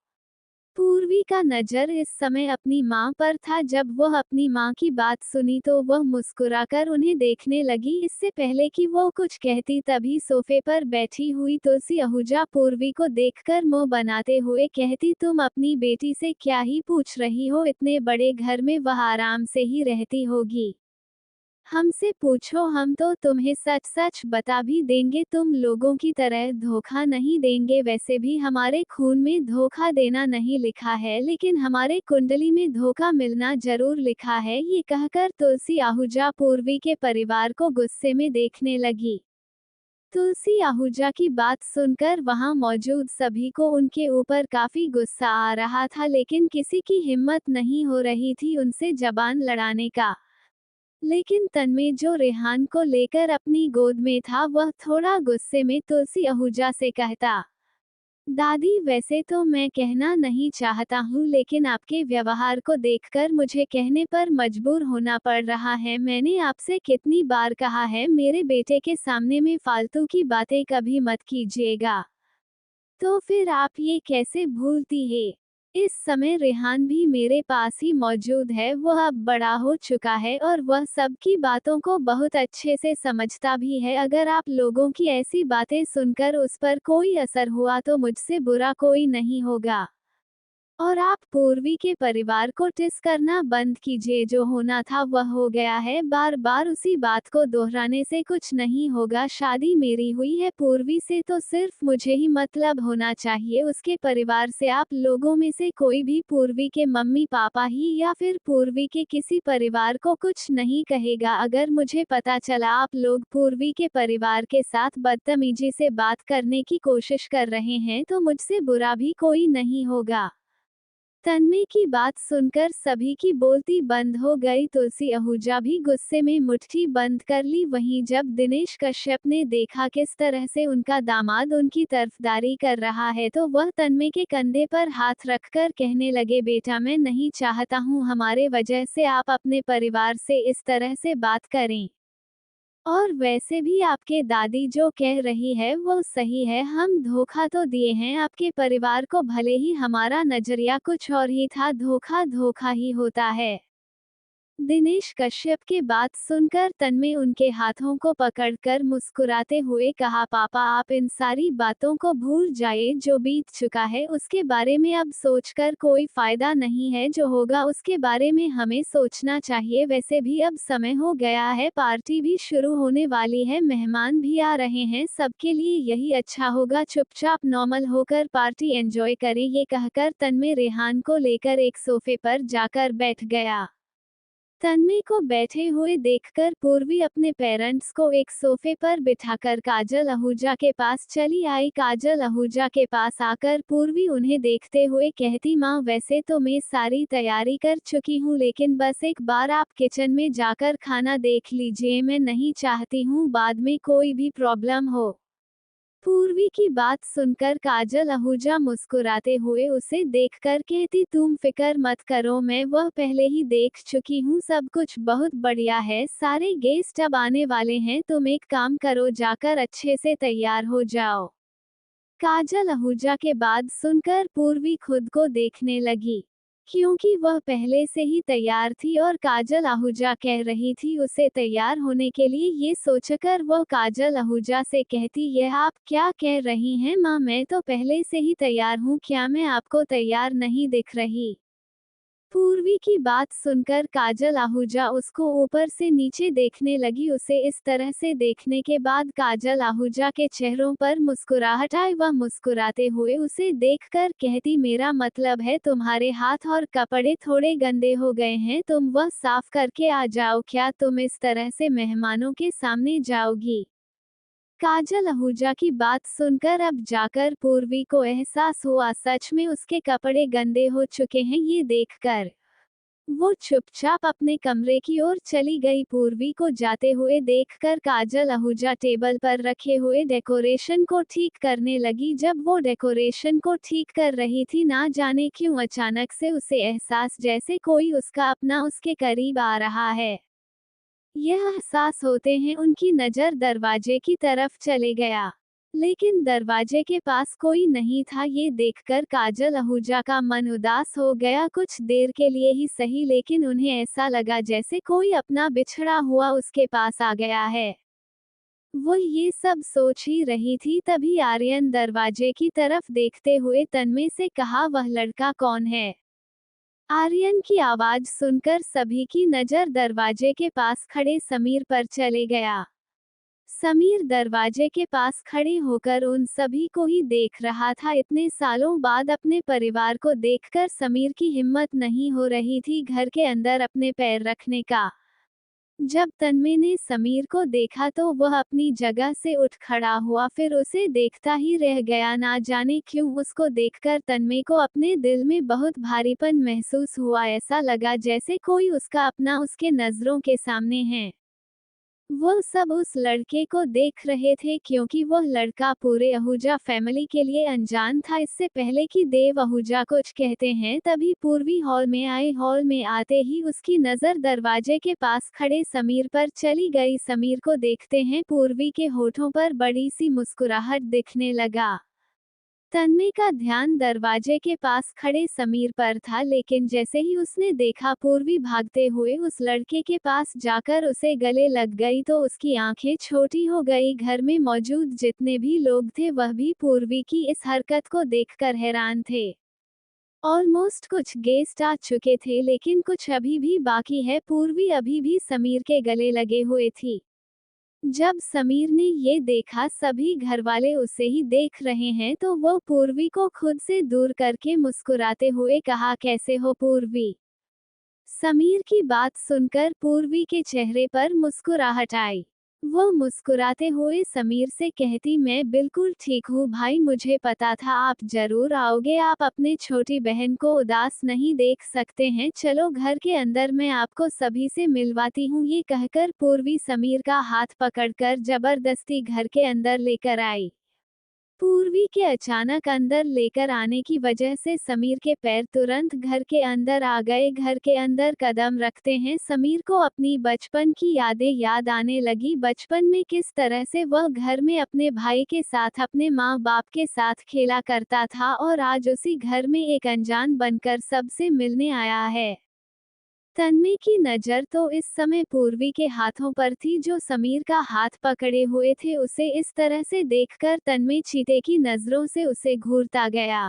पूर्वी का नजर इस समय अपनी मां पर था। जब वह अपनी मां की बात सुनी तो वह मुस्कुराकर उन्हें देखने लगी। इससे पहले कि वो कुछ कहती तभी सोफे पर बैठी हुई तुलसी आहूजा पूर्वी को देखकर मुंह बनाते हुए कहती, तुम अपनी बेटी से क्या ही पूछ रही हो? इतने बड़े घर में वह आराम से ही रहती होगी। हमसे पूछो, हम तो तुम्हें सच सच बता भी देंगे, तुम लोगों की तरह धोखा नहीं देंगे। वैसे भी हमारे खून में धोखा देना नहीं लिखा है, लेकिन हमारे कुंडली में धोखा मिलना जरूर लिखा है। ये कहकर तुलसी आहूजा पूर्वी के परिवार को गुस्से में देखने लगी। तुलसी आहूजा की बात सुनकर वहां मौजूद सभी को उनके ऊपर काफी गुस्सा आ रहा था, लेकिन किसी की हिम्मत नहीं हो रही थी उनसे जबान लड़ाने का। लेकिन तन्मय जो रेहान को लेकर अपनी गोद में था वह थोड़ा गुस्से में तुलसी आहूजा से कहता, दादी वैसे तो मैं कहना नहीं चाहता हूँ, लेकिन आपके व्यवहार को देखकर मुझे कहने पर मजबूर होना पड़ रहा है। मैंने आपसे कितनी बार कहा है, मेरे बेटे के सामने में फालतू की बातें कभी मत कीजिएगा, तो फिर आप ये कैसे भूलती है? इस समय रेहान भी मेरे पास ही मौजूद है। वह अब बड़ा हो चुका है और वह सबकी बातों को बहुत अच्छे से समझता भी है। अगर आप लोगों की ऐसी बातें सुनकर उस पर कोई असर हुआ तो मुझसे बुरा कोई नहीं होगा। और आप पूर्वी के परिवार को टिस करना बंद कीजिए। जो होना था वह हो गया है, बार बार उसी बात को दोहराने से कुछ नहीं होगा। शादी मेरी हुई है, पूर्वी से तो सिर्फ मुझे ही मतलब होना चाहिए, उसके परिवार से आप लोगों में से कोई भी पूर्वी के मम्मी पापा ही या फिर पूर्वी के किसी परिवार को कुछ नहीं कहेगा। अगर मुझे पता चला आप लोग पूर्वी के परिवार के साथ बदतमीजी से बात करने की कोशिश कर रहे हैं तो मुझसे बुरा भी कोई नहीं होगा। तन्मय की बात सुनकर सभी की बोलती बंद हो गई। तुलसी आहूजा भी गुस्से में मुट्ठी बंद कर ली। वहीं जब दिनेश कश्यप ने देखा किस तरह से उनका दामाद उनकी तरफदारी कर रहा है तो वह तन्मय के कंधे पर हाथ रखकर कहने लगे, बेटा मैं नहीं चाहता हूँ हमारे वजह से आप अपने परिवार से इस तरह से बात करें। और वैसे भी आपके दादी जो कह रही है वो सही है, हम धोखा तो दिए हैं आपके परिवार को, भले ही हमारा नजरिया कुछ और ही था, धोखा धोखा ही होता है। दिनेश कश्यप की बात सुनकर तन्मय उनके हाथों को पकड़कर मुस्कुराते हुए कहा, पापा आप इन सारी बातों को भूल जाइए, जो बीत चुका है उसके बारे में अब सोचकर कोई फायदा नहीं है, जो होगा उसके बारे में हमें सोचना चाहिए। वैसे भी अब समय हो गया है, पार्टी भी शुरू होने वाली है, मेहमान भी आ रहे हैं, सबके लिए यही अच्छा होगा, चुपचाप नॉर्मल होकर पार्टी एंजॉय करें। ये कहकर तन्मय रेहान को लेकर एक सोफे पर जाकर बैठ गया। तन्मय को बैठे हुए देखकर पूर्वी अपने पेरेंट्स को एक सोफे पर बिठाकर काजल आहूजा के पास चली आई। काजल आहूजा के पास आकर पूर्वी उन्हें देखते हुए कहती, माँ वैसे तो मैं सारी तैयारी कर चुकी हूँ, लेकिन बस एक बार आप किचन में जाकर खाना देख लीजिए, मैं नहीं चाहती हूँ बाद में कोई भी प्रॉब्लम हो। पूर्वी की बात सुनकर काजल आहूजा मुस्कुराते हुए उसे देखकर कहती, तुम फिक्र मत करो, मैं वह पहले ही देख चुकी हूँ, सब कुछ बहुत बढ़िया है, सारे गेस्ट अब आने वाले हैं, तुम एक काम करो जाकर अच्छे से तैयार हो जाओ। काजल आहूजा के बाद सुनकर पूर्वी खुद को देखने लगी। क्योंकि वह पहले से ही तैयार थी और काजल आहूजा कह रही थी उसे तैयार होने के लिए। ये सोचकर वह काजल आहूजा से कहती, यह आप क्या कह रही हैं माँ, मैं तो पहले से ही तैयार हूँ, क्या मैं आपको तैयार नहीं दिख रही? पूर्वी की बात सुनकर काजल आहूजा उसको ऊपर से नीचे देखने लगी। उसे इस तरह से देखने के बाद काजल आहूजा के चेहरों पर मुस्कुराहट आई। वह मुस्कुराते हुए उसे देखकर कहती, मेरा मतलब है तुम्हारे हाथ और कपड़े थोड़े गंदे हो गए हैं, तुम वह साफ करके आ जाओ। क्या तुम इस तरह से मेहमानों के सामने जाओगी? काजल आहूजा की बात सुनकर अब जाकर पूर्वी को एहसास हुआ सच में उसके कपड़े गंदे हो चुके हैं। ये देखकर वो चुपचाप अपने कमरे की ओर चली गई। पूर्वी को जाते हुए देखकर काजल आहूजा टेबल पर रखे हुए डेकोरेशन को ठीक करने लगी। जब वो डेकोरेशन को ठीक कर रही थी, ना जाने क्यों अचानक से उसे एहसास जैसे कोई उसका अपना उसके करीब आ रहा है। यह एहसास होते हैं उनकी नज़र दरवाजे की तरफ चले गया, लेकिन दरवाजे के पास कोई नहीं था। ये देखकर काजल आहूजा का मन उदास हो गया, कुछ देर के लिए ही सही, लेकिन उन्हें ऐसा लगा जैसे कोई अपना बिछड़ा हुआ उसके पास आ गया है। वो ये सब सोच ही रही थी, तभी आर्यन दरवाजे की तरफ देखते हुए तन्मय से कहा, वह लड़का कौन है? आर्यन की आवाज सुनकर सभी की नजर दरवाजे के पास खड़े समीर पर चले गया। समीर दरवाजे के पास खड़े होकर उन सभी को ही देख रहा था। इतने सालों बाद अपने परिवार को देखकर समीर की हिम्मत नहीं हो रही थी घर के अंदर अपने पैर रखने का। जब तन्मय ने समीर को देखा तो वह अपनी जगह से उठ खड़ा हुआ, फिर उसे देखता ही रह गया। ना जाने क्यों उसको देखकर तन्मय को अपने दिल में बहुत भारीपन महसूस हुआ। ऐसा लगा जैसे कोई उसका अपना उसके नजरों के सामने है। वो सब उस लड़के को देख रहे थे क्योंकि वह लड़का पूरे आहूजा फैमिली के लिए अनजान था। इससे पहले कि देव आहूजा कुछ कहते हैं तभी पूर्वी हॉल में आए। हॉल में आते ही उसकी नज़र दरवाजे के पास खड़े समीर पर चली गई। समीर को देखते हैं पूर्वी के होठों पर बड़ी सी मुस्कुराहट दिखने लगा। तन्मय का ध्यान दरवाजे के पास खड़े समीर पर था, लेकिन जैसे ही उसने देखा पूर्वी भागते हुए उस लड़के के पास जाकर उसे गले लग गई तो उसकी आंखें छोटी हो गई। घर में मौजूद जितने भी लोग थे वह भी पूर्वी की इस हरकत को देखकर हैरान थे। ऑलमोस्ट कुछ गेस्ट आ चुके थे, लेकिन कुछ अभी भी बाकी है। पूर्वी अभी भी समीर के गले लगे हुए थी। जब समीर ने ये देखा सभी घरवाले उसे ही देख रहे हैं तो वो पूर्वी को खुद से दूर करके मुस्कुराते हुए कहा, कैसे हो पूर्वी? समीर की बात सुनकर पूर्वी के चेहरे पर मुस्कुराहट आई। वो मुस्कुराते हुए समीर से कहती, मैं बिल्कुल ठीक हूँ भाई, मुझे पता था आप जरूर आओगे, आप अपने छोटी बहन को उदास नहीं देख सकते हैं, चलो घर के अंदर मैं आपको सभी से मिलवाती हूँ। ये कहकर पूर्वी समीर का हाथ पकड़कर जबरदस्ती घर के अंदर लेकर आई। पूर्वी के अचानक अंदर लेकर आने की वजह से समीर के पैर तुरंत घर के अंदर आ गए। घर के अंदर कदम रखते हैं समीर को अपनी बचपन की यादें याद आने लगी। बचपन में किस तरह से वह घर में अपने भाई के साथ, अपने माँ बाप के साथ खेला करता था और आज उसी घर में एक अनजान बनकर सबसे मिलने आया है। तन्मय की नज़र तो इस समय पूर्वी के हाथों पर थी जो समीर का हाथ पकड़े हुए थे। उसे इस तरह से देखकर तन्मय चीते की नज़रों से उसे घूरता गया।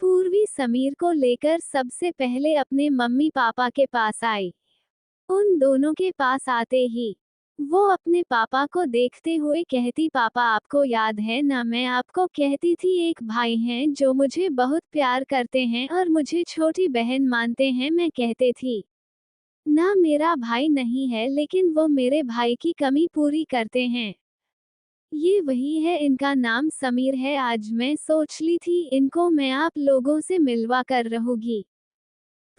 पूर्वी समीर को लेकर सबसे पहले अपने मम्मी पापा के पास आई। उन दोनों के पास आते ही वो अपने पापा को देखते हुए कहती, पापा आपको याद है ना, मैं आपको कहती थी एक भाई हैं जो मुझे बहुत प्यार करते हैं और मुझे छोटी बहन मानते हैं। मैं कहते थी ना, मेरा भाई नहीं है लेकिन वो मेरे भाई की कमी पूरी करते हैं। ये वही है, इनका नाम समीर है। आज मैं सोच ली थी इनको मैं आप लोगों से मिलवा कर रहूंगी।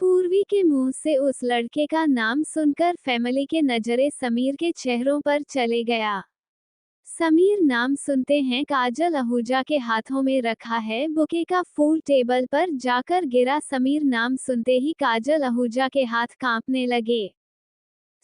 पूर्वी के मुंह से उस लड़के का नाम सुनकर फैमिली के नजरे समीर के चेहरों पर चले गया। समीर नाम सुनते हैं काजल आहूजा के हाथों में रखा है बुके का फूल टेबल पर जाकर गिरा। समीर नाम सुनते ही काजल आहूजा के हाथ कांपने लगे।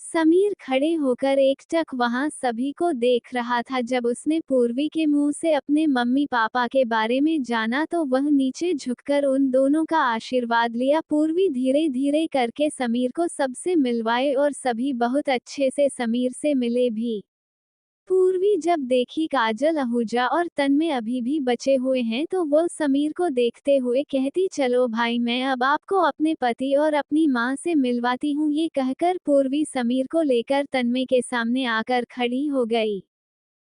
समीर खड़े होकर एकटक वहां सभी को देख रहा था। जब उसने पूर्वी के मुंह से अपने मम्मी पापा के बारे में जाना तो वह नीचे झुककर उन दोनों का आशीर्वाद लिया। पूर्वी धीरे धीरे करके समीर को सबसे मिलवाए और सभी बहुत अच्छे से समीर से मिले भी। पूर्वी जब देखी काजल, आहूजा और तन्मय अभी भी बचे हुए हैं तो वो समीर को देखते हुए कहती, चलो भाई, मैं अब आपको अपने पति और अपनी माँ से मिलवाती हूँ। ये कहकर पूर्वी समीर को लेकर तन्मय के सामने आकर खड़ी हो गई।